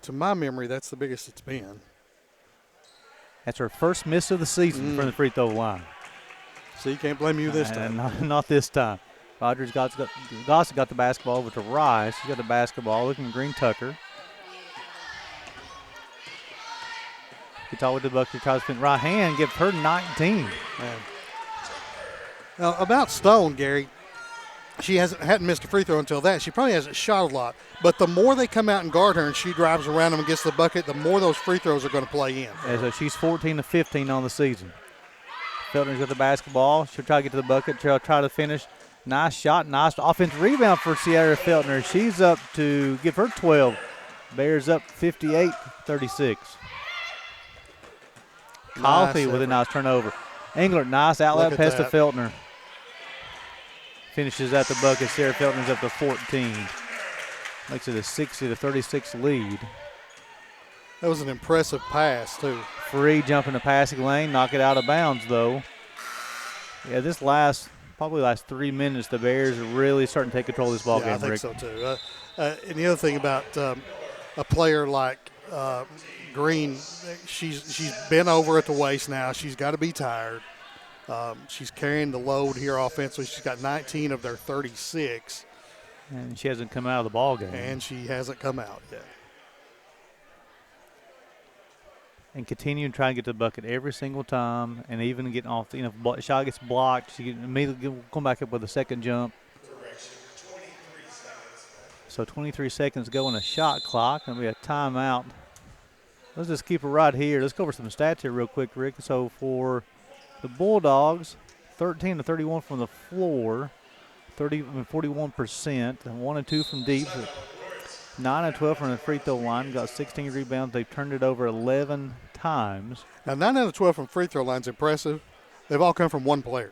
To my memory, that's the biggest it's been. That's her first miss of the season from the free throw line. So you can't blame you this time. Not this time. Rogers Gossett got the basketball over to Rice. She's got the basketball looking at Green Tucker. Gets all the way to the bucket, tries to spin right hand, give her 19. Man. Now, about Stone, Gary, she hadn't missed a free throw until that. She probably hasn't shot a lot. But the more they come out and guard her and she drives around them and gets the bucket, the more those free throws are going to play in. So she's 14 of 15 on the season. Feltner's got the basketball. She'll try to get to the bucket. She'll try to finish. Nice shot, nice offensive rebound for Sierra Feltner. She's up to give her 12. Bears up 58-36. Coffee with a nice turnover. Engler, nice outlet pass to Feltner. Finishes at the bucket. Sarah Feltner's up to 14. Makes it a 60-36 lead. That was an impressive pass, too. Free jump in the passing lane. Knock it out of bounds, though. Yeah, this probably last 3 minutes, the Bears are really starting to take control of this ball game, I think Rick. so, too. And the other thing about a player like Green, she's been over at the waist now. She's got to be tired. She's carrying the load here offensively. She's got 19 of their 36. And she hasn't come out of the ball game. And she hasn't come out yet. And continuing to try and get to the bucket every single time, and even getting off, shot gets blocked, she can immediately come back up with a second jump. So 23 seconds to go on a shot clock. Going to be a timeout. Let's just keep it right here. Let's go over some stats here real quick, Rick. So for the Bulldogs, 13 to 31 from the floor, 41%, 1 and 2 from deep, 9 and 12 from the free throw line. Got 16 rebounds. They've turned it over 11 times. Now 9 out of 12 from free throw line is impressive. They've all come from one player.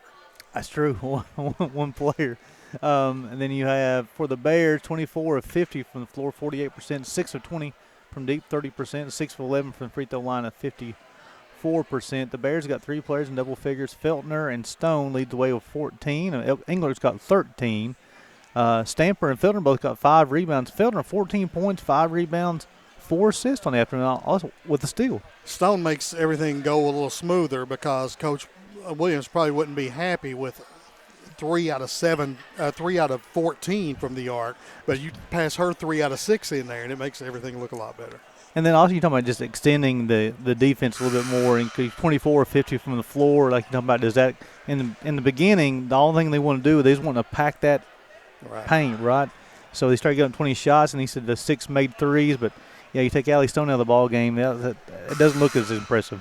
That's true. One player. And then you have for the Bears, 24 of 50 from the floor, 48%, 6 of 20 from deep, 30%, 6 of 11 from the free throw line at 54%. The Bears got 3 players in double figures. Feltner and Stone lead the way with 14. Engler's got 13. Stamper and Feltner both got 5 rebounds. Feltner 14 points, 5 rebounds, 4 assists on the afternoon, also with the steal. Stone makes everything go a little smoother because Coach Williams probably wouldn't be happy with 3 out of 14 from the arc, but you pass her 3 out of 6 in there, and it makes everything look a lot better. And then also you're talking about just extending the defense a little bit more, and 24 or 50 from the floor, like you're talking about. Does that in the beginning, the only thing they want to do, they just want to pack that paint, right? So they started getting 20 shots, and he said the 6 made threes, but yeah, you take Allie Stone out of the ball game, it doesn't look as impressive.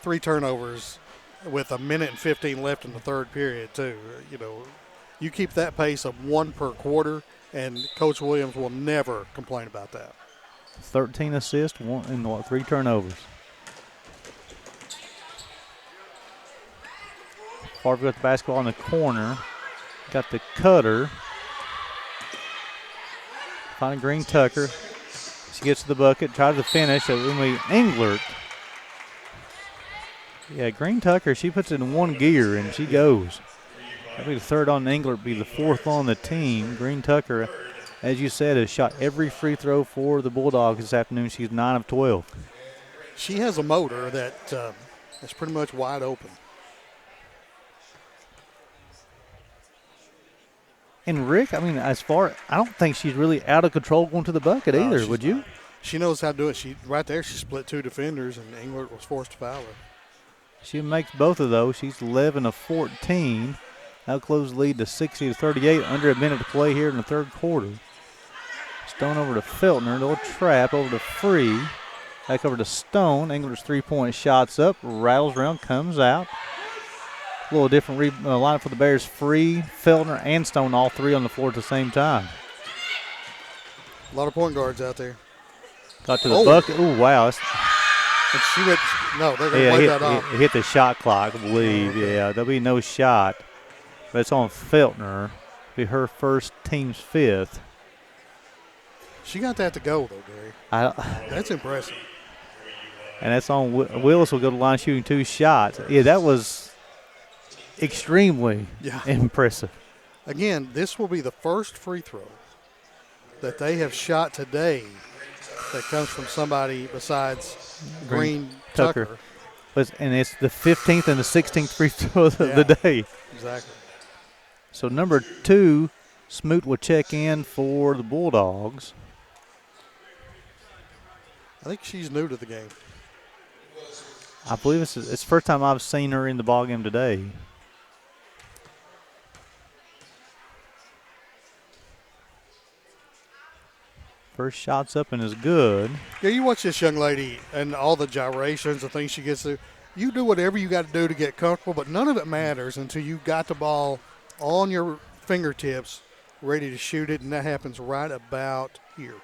3 turnovers with 1:15 left in the third period too. You keep that pace of 1 per quarter, and Coach Williams will never complain about that. 13 assists, 3 turnovers. Farver got the basketball in the corner. Got the cutter. Finding Green Tucker. She gets to the bucket, tries to finish. Englert. Yeah, Green Tucker, she puts it in one gear and she goes. That'll be the third on Englert, be the 4th on the team. Green Tucker, as you said, has shot every free throw for the Bulldogs this afternoon. She's 9 of 12. She has a motor that's pretty much wide open. And Rick, I mean, I don't think she's really out of control going to the bucket No, either, she's would you? not. She knows how to do it. Right there, she split 2 defenders, and Englert was forced to foul her. She makes both of those. She's 11 of 14. Now close the lead to 60-38. Under a minute to play here in the third quarter. Stone over to Feltner. Little trap over to Free. Back over to Stone. Engler's three-point shots up. Rattles around, comes out. A little different lineup for the Bears. Free, Feltner, and Stone, all three on the floor at the same time. A lot of point guards out there. Got to the bucket. Oh, wow. And she went. No, they're going to play that off. It hit the shot clock, I believe. Okay. Yeah, there'll be no shot. But it's on Feltner. It'll be her first, team's fifth. She got that to go, though, Gary. That's impressive. And that's on Willis will go to the line shooting 2 shots. Yeah, that was extremely impressive. Again, this will be the first free throw that they have shot today that comes from somebody besides Green Tucker. And it's the 15th and the 16th free throw of the day. Exactly. So number 2, Smoot will check in for the Bulldogs. I think she's new to the game. I believe it's the first time I've seen her in the ballgame today. First shot's up and is good. Yeah, you watch this young lady and all the gyrations and things she gets through. You do whatever you got to do to get comfortable, but none of it matters until you got the ball on your fingertips ready to shoot it, and that happens right about here.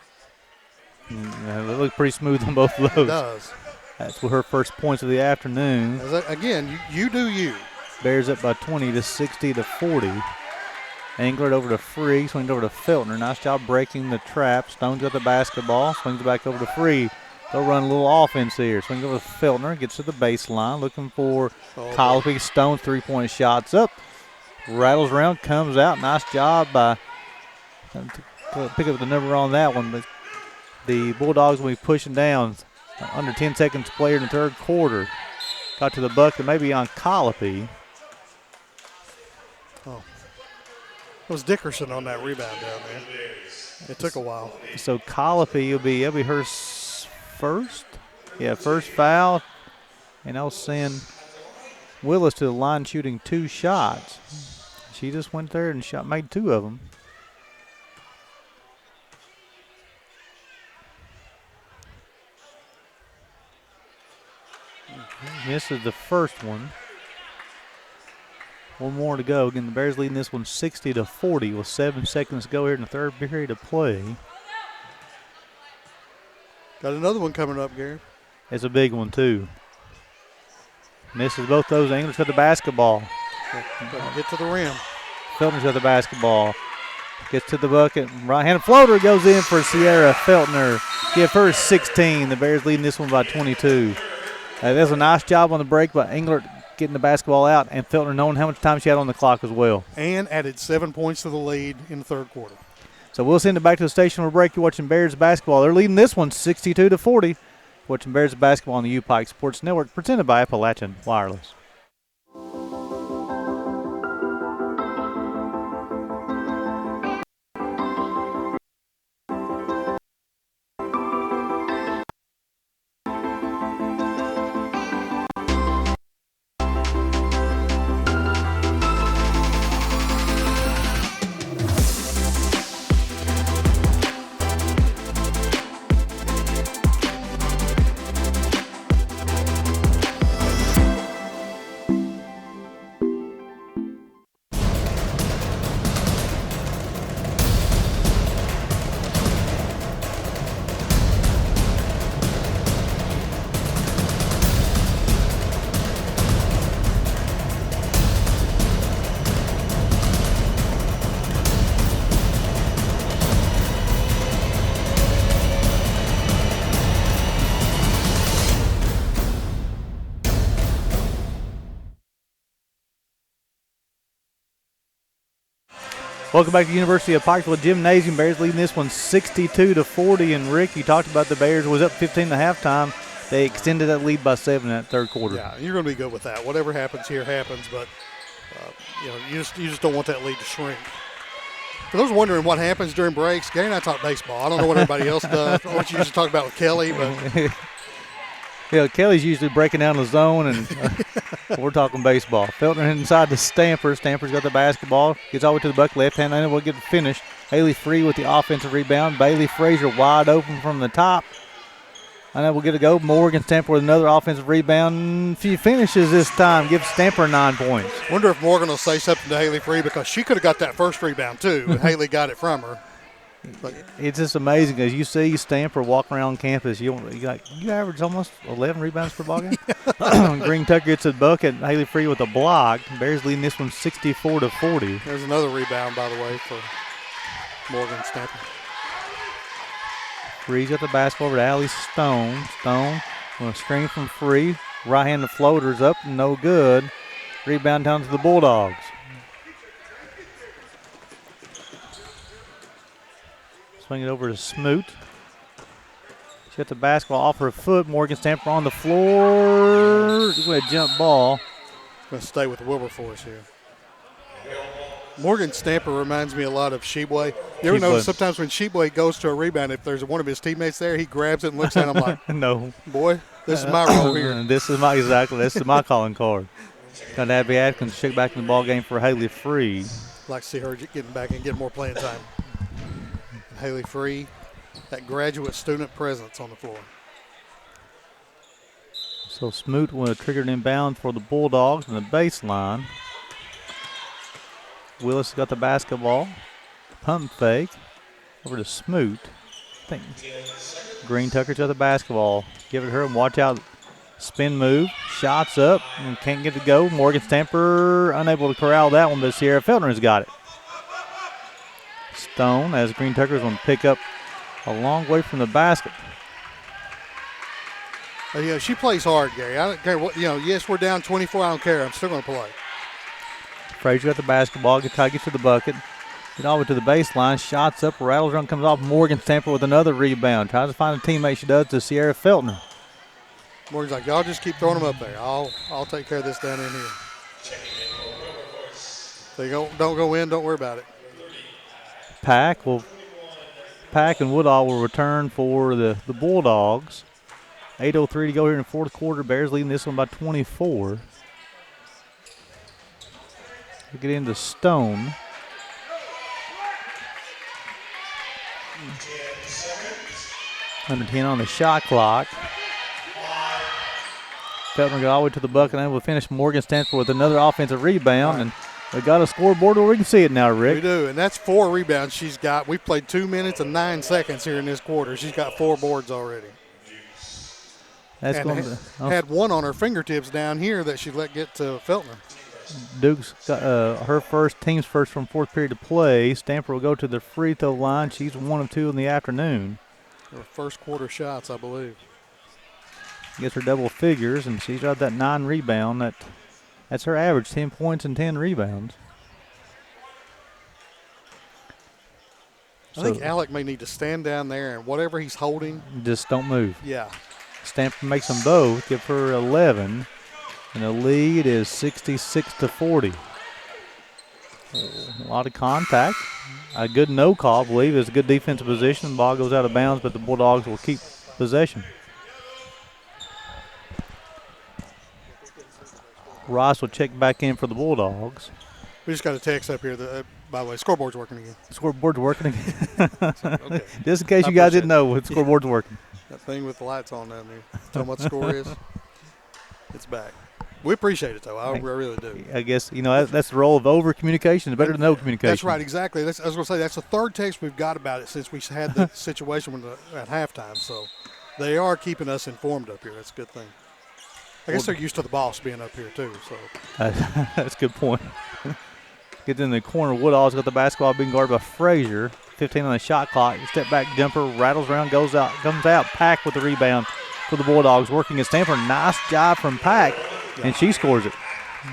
Yeah, they look pretty smooth on both of those. It does. That's her first points of the afternoon. Again, you do you. Bears up by 20 to 60 to 40. Englert over to Free, swings over to Feltner. Nice job breaking the trap. Stone's got the basketball, swings it back over to Free. They'll run a little offense here. Swings over to Feltner, gets to the baseline, looking for Colby. Stone, three-point shots up. Rattles around, comes out. Nice job by pick up the number on that one, but the Bulldogs will be pushing down. Under 10 seconds to play here in the third quarter. Got to the bucket, maybe on Colopy. Oh. It was Dickerson on that rebound down there. It took a while. So Colopy will be her first. Yeah, first foul. And I'll send Willis to the line shooting 2 shots. She just went there and made 2 of them. Misses the first one. One more to go. Again, the Bears leading this one 60 to 40 with 7 seconds to go here in the third period of play. Got another one coming up, Gary. It's a big one, too. Misses both those. England's got the basketball. Get to the rim. Feltner's got the basketball. Gets to the bucket. Right-handed floater goes in for Sierra Feltner. Give her 16. The Bears leading this one by 22. That's a nice job on the break by Englert getting the basketball out, and Feltner knowing how much time she had on the clock as well. And added 7 points to the lead in the third quarter. So we'll send it back to the station for a break. You're watching Bears basketball. They're leading this one 62 to 40. Watching Bears basketball on the U-Pike Sports Network, presented by Appalachian Wireless. Welcome back to the University of Pikeville Gymnasium. Bears leading this one 62 to 40. And Rick, you talked about the Bears was up 15 at halftime. They extended that lead by 7 in that third quarter. Yeah, you're going to be good with that. Whatever happens here happens, but you just don't want that lead to shrink. For those wondering what happens during breaks, Gary and I talk baseball. I don't know what everybody else does, what you usually talk about with Kelly, but Yeah, Kelly's usually breaking down the zone, and we're talking baseball. Feltner inside to Stamper. Stamper's got the basketball. Gets all the way to the bucket. Left hand, and we'll get it finished. Haley Free with the offensive rebound. Bailey Frazier wide open from the top. And then we'll get it go. Morgan Stamper with another offensive rebound. She finishes this time. Gives Stamper 9 points. Wonder if Morgan will say something to Haley Free because she could have got that first rebound too, and Haley got it from her. But It's just amazing as you see Stamper walking around campus. You average almost 11 rebounds per ball game. Green Tucker gets a bucket. Haley Free with a block. Bears leading this one 64-40. there's another rebound, by the way, for Morgan Stamper. Free's got the basketball over to Allie Stone. Stone on a screen from Free. Right-handed floater's up, no good. Rebound down to the Bulldogs. Swing it over to Smoot. She got the basketball off her foot. Morgan Stamper on the floor. With a jump ball. Going to stay with Wilberforce here. Morgan Stamper reminds me a lot of Sheboy. You ever Sheboy. notice sometimes when Sheboy goes to a rebound, if there's one of his teammates there, he grabs it and looks at him like, No. boy, this is my role here. This is my calling card. Got Abby Atkins check back in the ball game for Haley Free. Like to see her getting back and getting more playing time. Haley Free, that graduate student presence on the floor. So Smoot with a triggered inbound for the Bulldogs in the baseline. Willis got the basketball. Pump fake. Over to Smoot. I think Green Tucker's got the basketball. Give it her and watch out. Spin move. Shots up and can't get it to go. Morgan Stamper unable to corral that one, but Sierra Feltner has got it. Stone as Green Tucker's going to pick up a long way from the basket. Yeah, she plays hard, Gary. I don't care what, yes, we're down 24. I don't care. I'm still going to play. Frazier got the basketball. Gets to the bucket. Get all the way to the baseline. Shots up. Rattles run comes off. Morgan Stamper with another rebound. Tries to find a teammate. She does to Sierra Feltner. Morgan's like, y'all just keep throwing them up there. I'll take care of this down in here. They don't go in. Don't worry about it. Pack and Woodall will return for the Bulldogs. 8:03 to go here in the fourth quarter. Bears leading this one by 24. We get into Stone. Number 10 on the shot clock. Feltner got all the way to the bucket and we'll finish. Morgan Stanford with another offensive rebound. And we got a scoreboard where we can see it now, Rick. We do, and that's 4 rebounds she's got. We've played 2 minutes and 9 seconds here in this quarter. She's got 4 boards already. That's And going to had one on her fingertips down here that she let get to Feltner. Duke's got her team's first from fourth period to play. Stamper will go to the free throw line. She's 1 of 2 in the afternoon. Her first quarter shots, I believe. Gets her double figures, and she's got that 9 rebound. That's her average, 10 points and 10 rebounds. I think Alec may need to stand down there and whatever he's holding. Just don't move. Yeah. Stamper makes them both. Give her 11. And the lead is 66-40. A lot of contact. A good no call, I believe. It's a good defensive position. The ball goes out of bounds, but the Bulldogs will keep possession. Ross will check back in for the Bulldogs. We just got a text up here. By the way, scoreboard's working again. Scoreboard's working again. Okay. Just in case you guys didn't know, the scoreboard's working. That thing with the lights on down there. Tell them what the score is. It's back. We appreciate it, though. I really do. I guess, that's the role of over-communication. It's better than no communication. That's right, exactly. I was going to say, that's the third text we've got about it since we had the situation at halftime. So they are keeping us informed up here. That's a good thing. I guess they're used to the boss being up here, too. So that's a good point. Gets in the corner. Woodall's got the basketball being guarded by Frazier. 15 on the shot clock. Step back jumper, rattles around, comes out. Pack with the rebound for the Bulldogs. Working at Stanford. Nice job from Pack, and she scores it.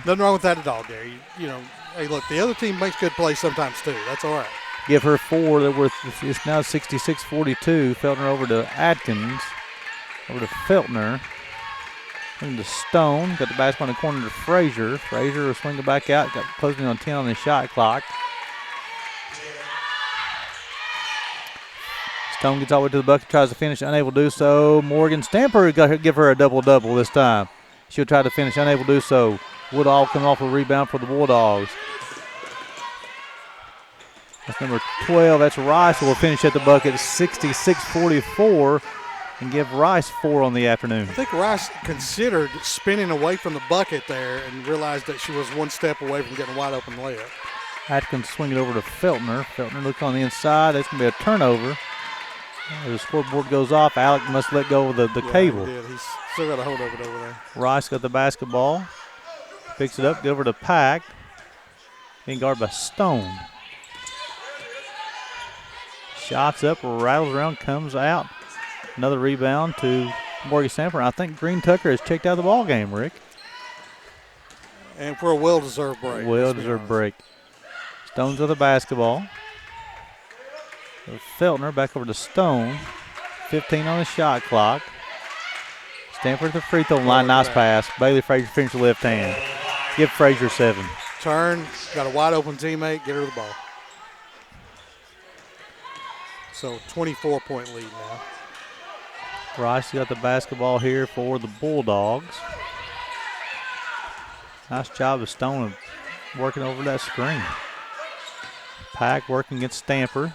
Nothing wrong with that at all, Gary. Hey, look, the other team makes good plays sometimes, too. That's all right. Give her 4. It's now 66-42. Feltner over to Atkins. Over to Feltner. Into Stone. Got the basketball in the corner to Frazier. Frazier will swing it back out. Got closing on 10 on the shot clock. Stone gets all the way to the bucket, tries to finish, unable to do so. Morgan Stamper give her a double-double this time. She'll try to finish, unable to do so. Woodall coming off a rebound for the Bulldogs. That's number 12. That's Rice who will finish at the bucket 66-44 and give Rice 4 on the afternoon. I think Rice considered spinning away from the bucket there and realized that she was one step away from getting a wide open layup. Atkins swing it over to Feltner. Feltner looks on the inside. That's going to be a turnover. The scoreboard goes off. Alec must let go of the cable. He did. He's still got a hold of it over there. Rice got the basketball. Picks it up, get over to Pack. Being guarded by Stone. Shots up, rattles around, comes out. Another rebound to Morgan Stamper. I think Green Tucker has checked out of the ball game, Rick. And for a well-deserved break. Well-deserved break. Stone's with the basketball. So Feltner back over to Stone. 15 on the shot clock. Stamper at the free throw line. Nice pass. Bailey Frazier finished the left hand. Give Frazier 7. Turn. Got a wide open teammate. Get her the ball. So 24-point lead now. Rice got the basketball here for the Bulldogs. Nice job of Stone working over that screen. Pack working against Stamper.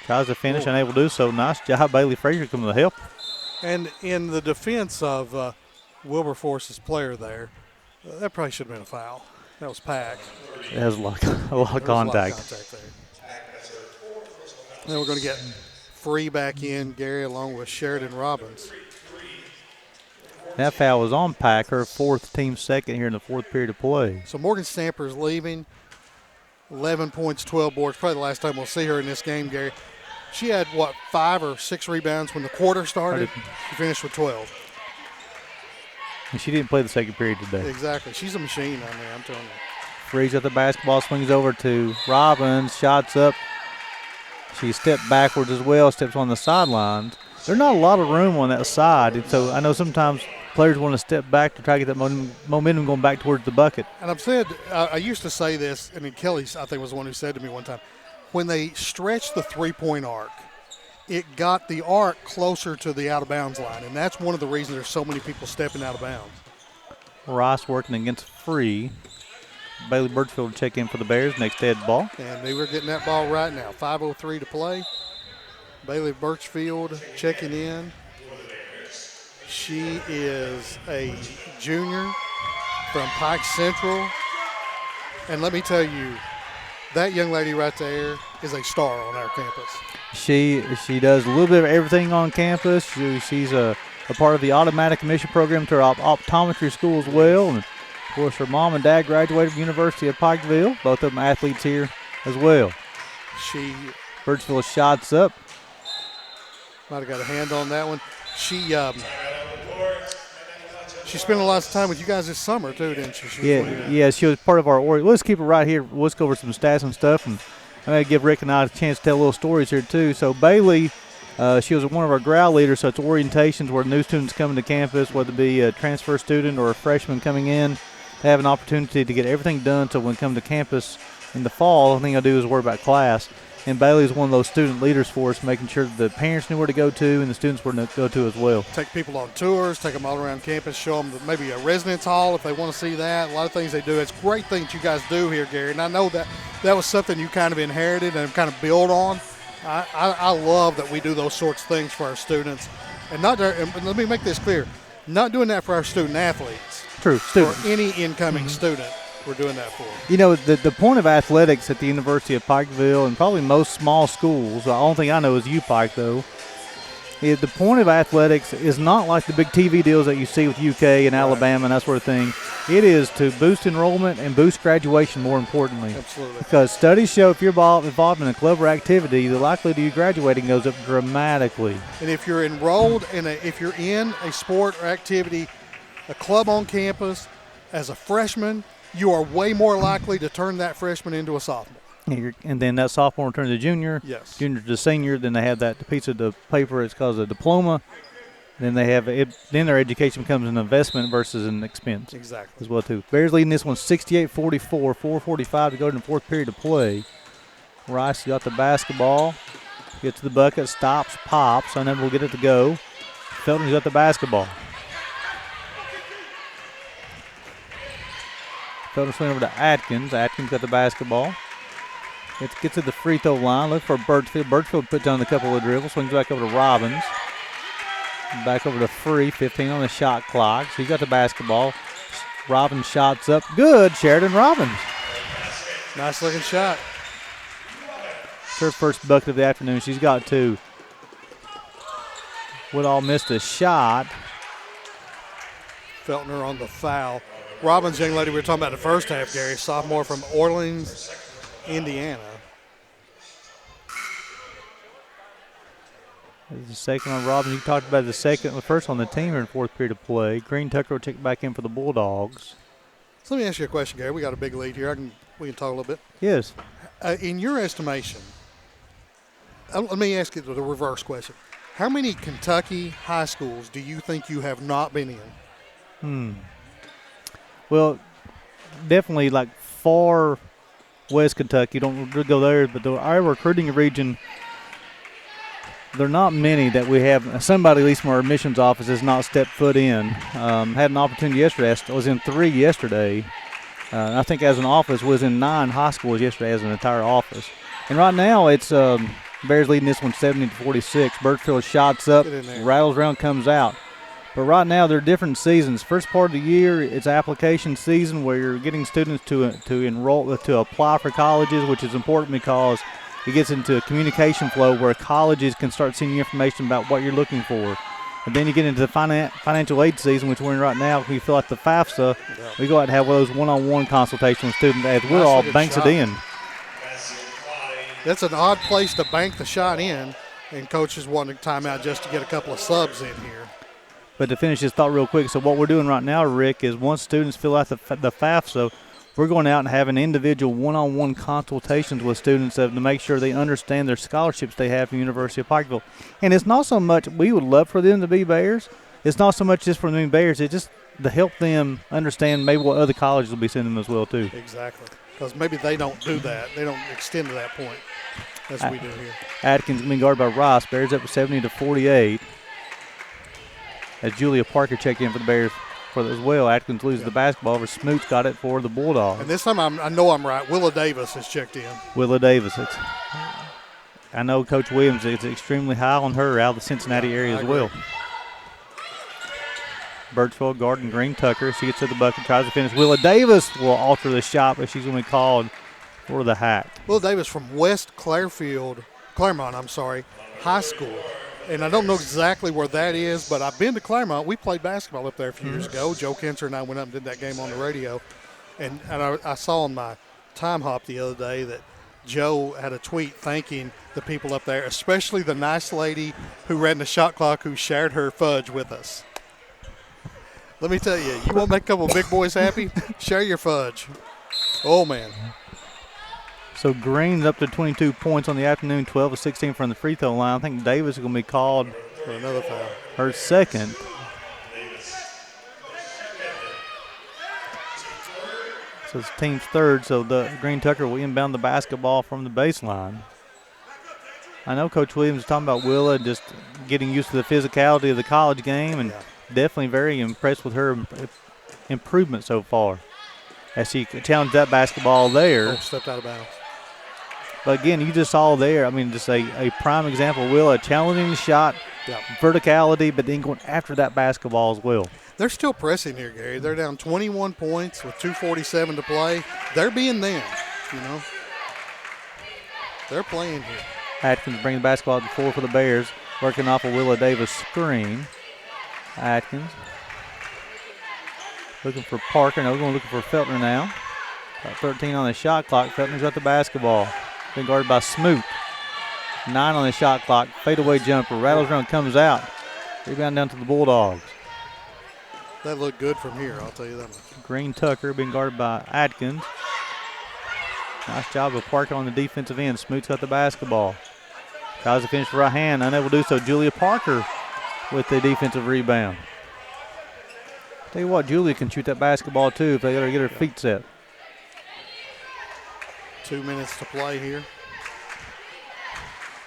Tries to finish, unable to do so. Nice job, Bailey Frazier coming to help. And in the defense of Wilberforce's player there, that probably should have been a foul. That was Pack. It has a lot of contact. There. Then we're going to get Free back in, Gary, along with Sheridan Robbins. That foul was on Pack, her fourth, team second here in the fourth period of play. So Morgan Stamper is leaving. 11 points, 12 boards. Probably the last time we'll see her in this game, Gary. She had, 5 or 6 rebounds when the quarter started? She finished with 12. And she didn't play the second period today. Exactly. She's a machine on there, I'm telling you. Frees at the basketball, swings over to Robbins, shots up. She stepped backwards as well, steps on the sidelines. There's not a lot of room on that side, and so I know sometimes players want to step back to try to get that momentum going back towards the bucket. And I've said, I used to say this, Kelly, I think, was the one who said to me one time, when they stretched the three-point arc, it got the arc closer to the out-of-bounds line, and that's one of the reasons there's so many people stepping out of bounds. Rice working against Free. Bailey Birchfield will check in for the Bears. Next head ball. And they were getting that ball right now. 5:03 to play. Bailey Birchfield checking in. She is a junior from Pike Central. And let me tell you, that young lady right there is a star on our campus. She does a little bit of everything on campus. She's a part of the automatic admission program to our optometry school as well. And of course, her mom and dad graduated from the University of Pikeville. Both of them athletes here as well. Birchfield shots up. Might have got a hand on that one. She spent a lot of time with you guys this summer too, didn't she? Yeah, she was part of our – let's keep it right here. Let's go over some stats and stuff. And I'm going to give Rick and I a chance to tell little stories here too. So Bailey, she was one of our growl leaders, so it's orientations where new students coming to campus, whether it be a transfer student or a freshman coming in. They have an opportunity to get everything done so when they come to campus in the fall, the only thing they'll do is worry about class. And Bailey's one of those student leaders for us, making sure that the parents knew where to go to and the students where to go to as well. Take people on tours, take them all around campus, show them maybe a residence hall if they want to see that. A lot of things they do. It's a great thing that you guys do here, Gary. And I know that was something you kind of inherited and kind of build on. I love that we do those sorts of things for our students. And let me make this clear, not doing that for our student athletes. True, students. For any incoming student, we're doing that for. You know, the point of athletics at the University of Pikeville and probably most small schools, the only thing I know is UPike though, is the point of athletics is not like the big TV deals that you see with UK and Alabama and that sort of thing. It is to boost enrollment and boost graduation more importantly. Absolutely. Because studies show if you're involved in a club or activity, the likelihood of you graduating goes up dramatically. And if you're enrolled if you're in a sport or activity, a club on campus, as a freshman, you are way more likely to turn that freshman into a sophomore. And then that sophomore turns to junior, yes. Junior to senior. Then they have that piece of the paper. It's called a diploma. Then they have it. Then their education becomes an investment versus an expense. Exactly. As well too. Bears leading this one 68-44. 4:45 to go in the fourth period of play. Rice got the basketball. Gets to the bucket, stops, pops, unable to get it to go. Felton's got the basketball. Felton swing over to Atkins. Atkins got the basketball. Gets to the free throw line. Look for Birchfield. Birchfield puts down a couple of dribbles. Swings back over to Robbins. Back over to Free. 15 on the shot clock. So he's got the basketball. Robbins shots up. Good. Sheridan Robbins. Nice looking shot. It's her first bucket of the afternoon. She's got 2. Woodall missed a shot. Feltner on the foul. Robbins, young lady we were talking about the first half, Gary, sophomore from Orleans, Indiana. There's the second on Robbins. You talked about the first on the team here in fourth period of play. Green Tucker will check back in for the Bulldogs. So let me ask you a question, Gary. We got a big lead here. We can talk a little bit. Yes. In your estimation, let me ask you the reverse question. How many Kentucky high schools do you think you have not been in? Well, definitely like far west Kentucky. Don't go there, but our recruiting region, there are not many that we have. Somebody, at least from our admissions office, has not stepped foot in. Had an opportunity yesterday. I was in 3 yesterday. I think as an office was in 9 high schools yesterday as an entire office. And right now it's Bears leading this one 70-46. Birchfield shots up, rattles around, comes out. But right now they're different seasons. First part of the year, it's application season where you're getting students to enroll, to apply for colleges, which is important because it gets into a communication flow where colleges can start sending you information about what you're looking for. And then you get into the financial aid season, which we're in right now. We fill out the FAFSA. We go out and have one of those one-on-one consultations with students as Woodall banks it in. That's an odd place to bank the shot in, and coaches wanting timeout just to get a couple of subs in here. But to finish this thought real quick, so what we're doing right now, Rick, is once students fill out the FAFSA, we're going out and having individual one-on-one consultations with students to make sure they understand their scholarships they have from the University of Pikeville. And it's not so much we would love for them to be Bears. It's not so much just for them to be Bears. It's just to help them understand maybe what other colleges will be sending them as well, too. Exactly. Because maybe they don't do that. They don't extend to that point as we do here. Atkins being guarded by Ross. Bears up 70-48. As Julia Parker checked in for the Bears as well. Atkins loses the basketball over Smoots, got it for the Bulldogs. And this time I know I'm right. Willa Davis has checked in. Willa Davis. I know Coach Williams is extremely high on her out of the Cincinnati area as well. Birchfield guarding Green Tucker. She gets to the bucket, tries to finish. Willa Davis will alter the shot, but she's going to be called for the hack. Willa Davis from West Claremont, High School. And I don't know exactly where that is, but I've been to Claremont. We played basketball up there a few years ago. Joe Kinser and I went up and did that game on the radio. And I saw on my time hop the other day that Joe had a tweet thanking the people up there, especially the nice lady who ran the shot clock who shared her fudge with us. Let me tell you, you want to make a couple of big boys happy? Share your fudge. Oh, man. So Green's up to 22 points on the afternoon, 12-16 from the free throw line. I think Davis is going to be called for another foul. Her second. So it's team's third, so the Green Tucker will inbound the basketball from the baseline. I know Coach Williams is talking about Willa just getting used to the physicality of the college game, and definitely very impressed with her improvement so far as she challenged that basketball there. Stepped out of bounds. But again, you just saw there, I mean, just a prime example of Willa challenging the shot, verticality, but then going after that basketball as well. They're still pressing here, Gary. They're down 21 points with 2:47 to play. They're being them, you know. They're playing here. Atkins bringing the basketball to the floor for the Bears, working off a Willa Davis screen. Atkins looking for Parker. No, we're going looking for Feltner now. Got 13 on the shot clock. Feltner's got the basketball. Been guarded by Smoot. 9 on the shot clock. Fadeaway jumper. Rattles around, comes out. Rebound down to the Bulldogs. That looked good from here, I'll tell you that much. Green Tucker being guarded by Atkins. Nice job of Parker on the defensive end. Smoot's got the basketball. Tries to finish right hand. Unable to do so. Julia Parker with the defensive rebound. Tell you what, Julia can shoot that basketball too if they got to get her feet set. 2 minutes to play here.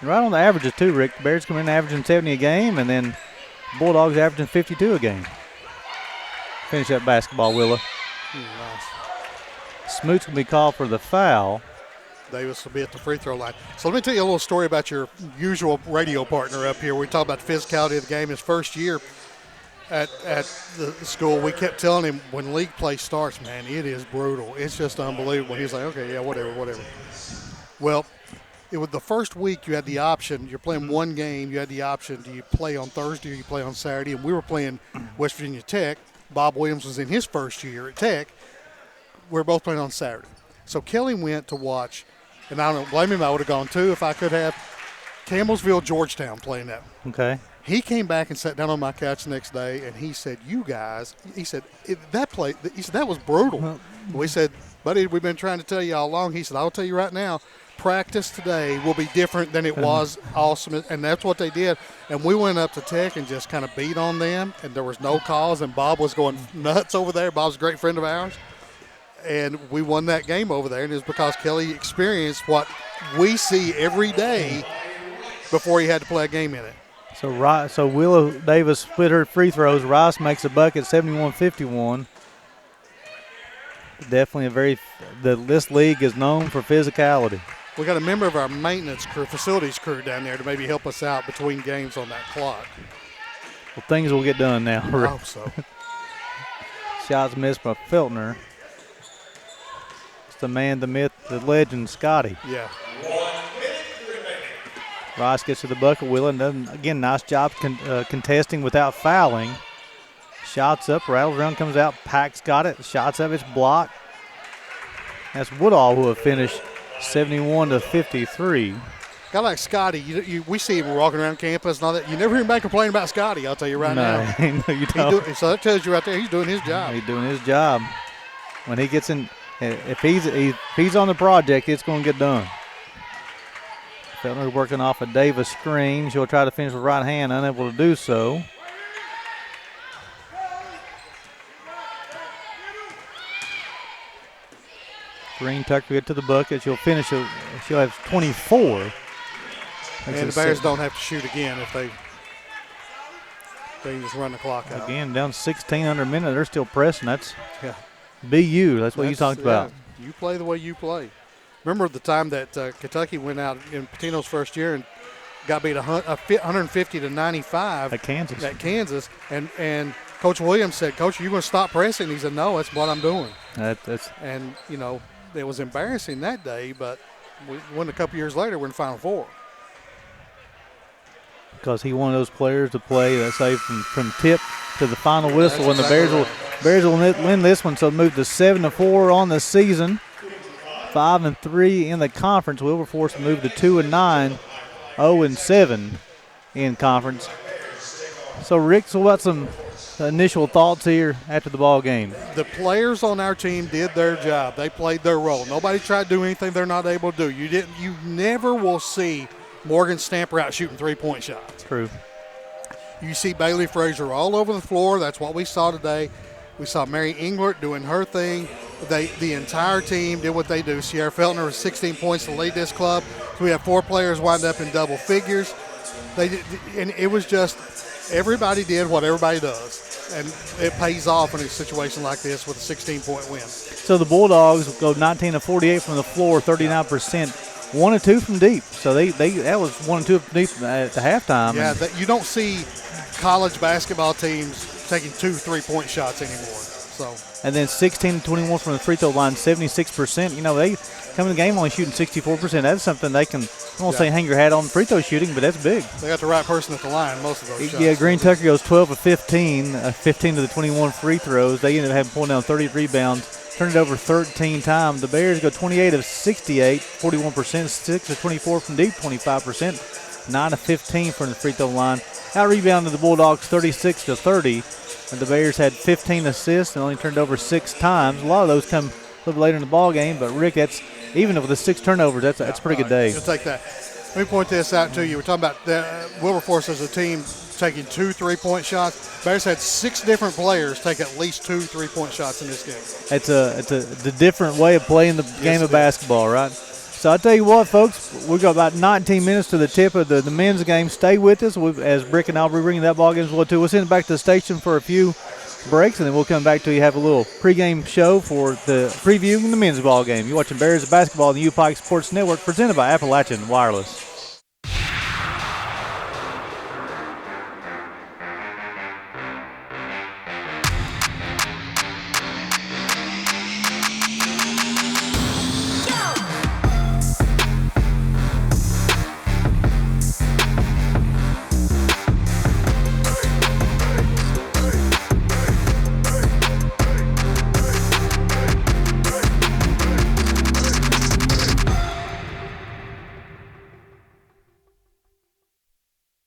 Right on the averages, too, Rick. The Bears come in averaging 70 a game, and then Bulldogs averaging 52 a game. Finish that basketball, Willa. Nice. Smoot's going to be called for the foul. Davis will be at the free throw line. So let me tell you a little story about your usual radio partner up here. We talk about the physicality of the game. His first year at the school, we kept telling him when league play starts, man, it is brutal. It's just unbelievable. He's like, okay, yeah, whatever. Well, it was the first week you had the option. You're playing one game. You had the option. Do you play on Thursday or you play on Saturday? And we were playing West Virginia Tech. Bob Williams was in his first year at Tech. We were both playing on Saturday. So Kelly went to watch, and I don't blame him. I would have gone too if I could have. Campbellsville, Georgetown playing that. Okay. He came back and sat down on my couch the next day, and he said, "You guys," he said, "that play." He said that was brutal. We said, "Buddy, we've been trying to tell you all along." He said, "I'll tell you right now, practice today will be different than it was awesome," and that's what they did. And we went up to Tech and just kind of beat on them, and there was no calls, and Bob was going nuts over there. Bob's a great friend of ours, and we won that game over there, and it was because Kelly experienced what we see every day before he had to play a game in it. So Willow Davis split her free throws. Rice makes a bucket, 71-51. Definitely this league is known for physicality. We got a member of our maintenance crew, facilities crew down there to maybe help us out between games on that clock. Well, things will get done now. I hope so. Shots missed by Feltner. It's the man, the myth, the legend, Scotty. Yeah. Rice gets to the bucket. Willen doesn't. Again, nice job contesting without fouling. Shots up, rattles around, comes out. Pack's got it. Shots up, it's blocked. That's Woodall who have finished 71-53. Guy like Scotty, we see him walking around campus and all that. You never hear anybody complain about Scotty, I'll tell you right now. No, you don't. So that tells you right there he's doing his job. He's doing his job. When he gets in, if he's on the project, it's going to get done. Feltner working off a Davis screen. She'll try to finish with right hand, unable to do so. Green Tucker get to the bucket. She'll finish. She'll have 24. And the Bears don't have to shoot again if they just run the clock out. Again, down 16 under a minute. They're still pressing. That's BU. That's what you talked about. You play the way you play. Remember the time that Kentucky went out in Patino's first year and got beat 150-95 at Kansas, and Coach Williams said, "Coach, are you going to stop pressing?" He said, "No, that's what I'm doing." And it was embarrassing that day, but we won a couple years later. We're in Final Four. Because he wanted those players to play, let's say, from tip to the final whistle, and the Bears will win this one. So move to 7-4 on the season. 5-3 in the conference. Wilberforce moved to 2-9, 0-7 in conference. So, Rick, so what some initial thoughts here after the ball game? The players on our team did their job. They played their role. Nobody tried to do anything they're not able to do. You never will see Morgan Stamper out shooting three-point shots. True. You see Bailey Frazier all over the floor. That's what we saw today. We saw Mary Englert doing her thing. The entire team did what they do. Sierra Feltner was 16 points to lead this club. So we have 4 players wind up in double figures. And it was just everybody did what everybody does. And it pays off in a situation like this with a 16-point win. So the Bulldogs go 19-48 from the floor, 39%, 1 of 2 from deep. So that was 1 of 2 from deep at the halftime. Yeah, you don't see college basketball teams taking 2 3-point shots anymore. And then 16-21 from the free throw line, 76%. They come in the game only shooting 64%. That's something they can, I won't say hang your hat on free throw shooting, but that's big. They got the right person at the line most of those shots. Yeah, Green Tucker goes 12 of 15, 15 to the 21 free throws. They ended up having pulling down 30 rebounds, turned it over 13 times. The Bears go 28 of 68, 41%, 6 of 24 from deep, 25%, 9 of 15 from the free throw line. Out rebounded the Bulldogs 36-30. And the Bears had 15 assists and only turned over 6 times. A lot of those come a little later in the ball game, but Rick, that's even with the 6 turnovers, that's a pretty good day. You'll take that. Let me point this out to you. We're talking about Wilberforce as a team taking 2 3-point shots. Bears had 6 different players take at least 2 3-point shots in this game. It's a different way of playing the game of basketball, right? So I tell you what, folks, we've got about 19 minutes to the tip of the men's game. Stay with us as Brick and I'll be bringing that ball game as well too. We'll send it back to the station for a few breaks, and then we'll come back to you, have a little pregame show for the previewing the men's ball game. You're watching Bears Basketball on the U Pike Sports Network, presented by Appalachian Wireless.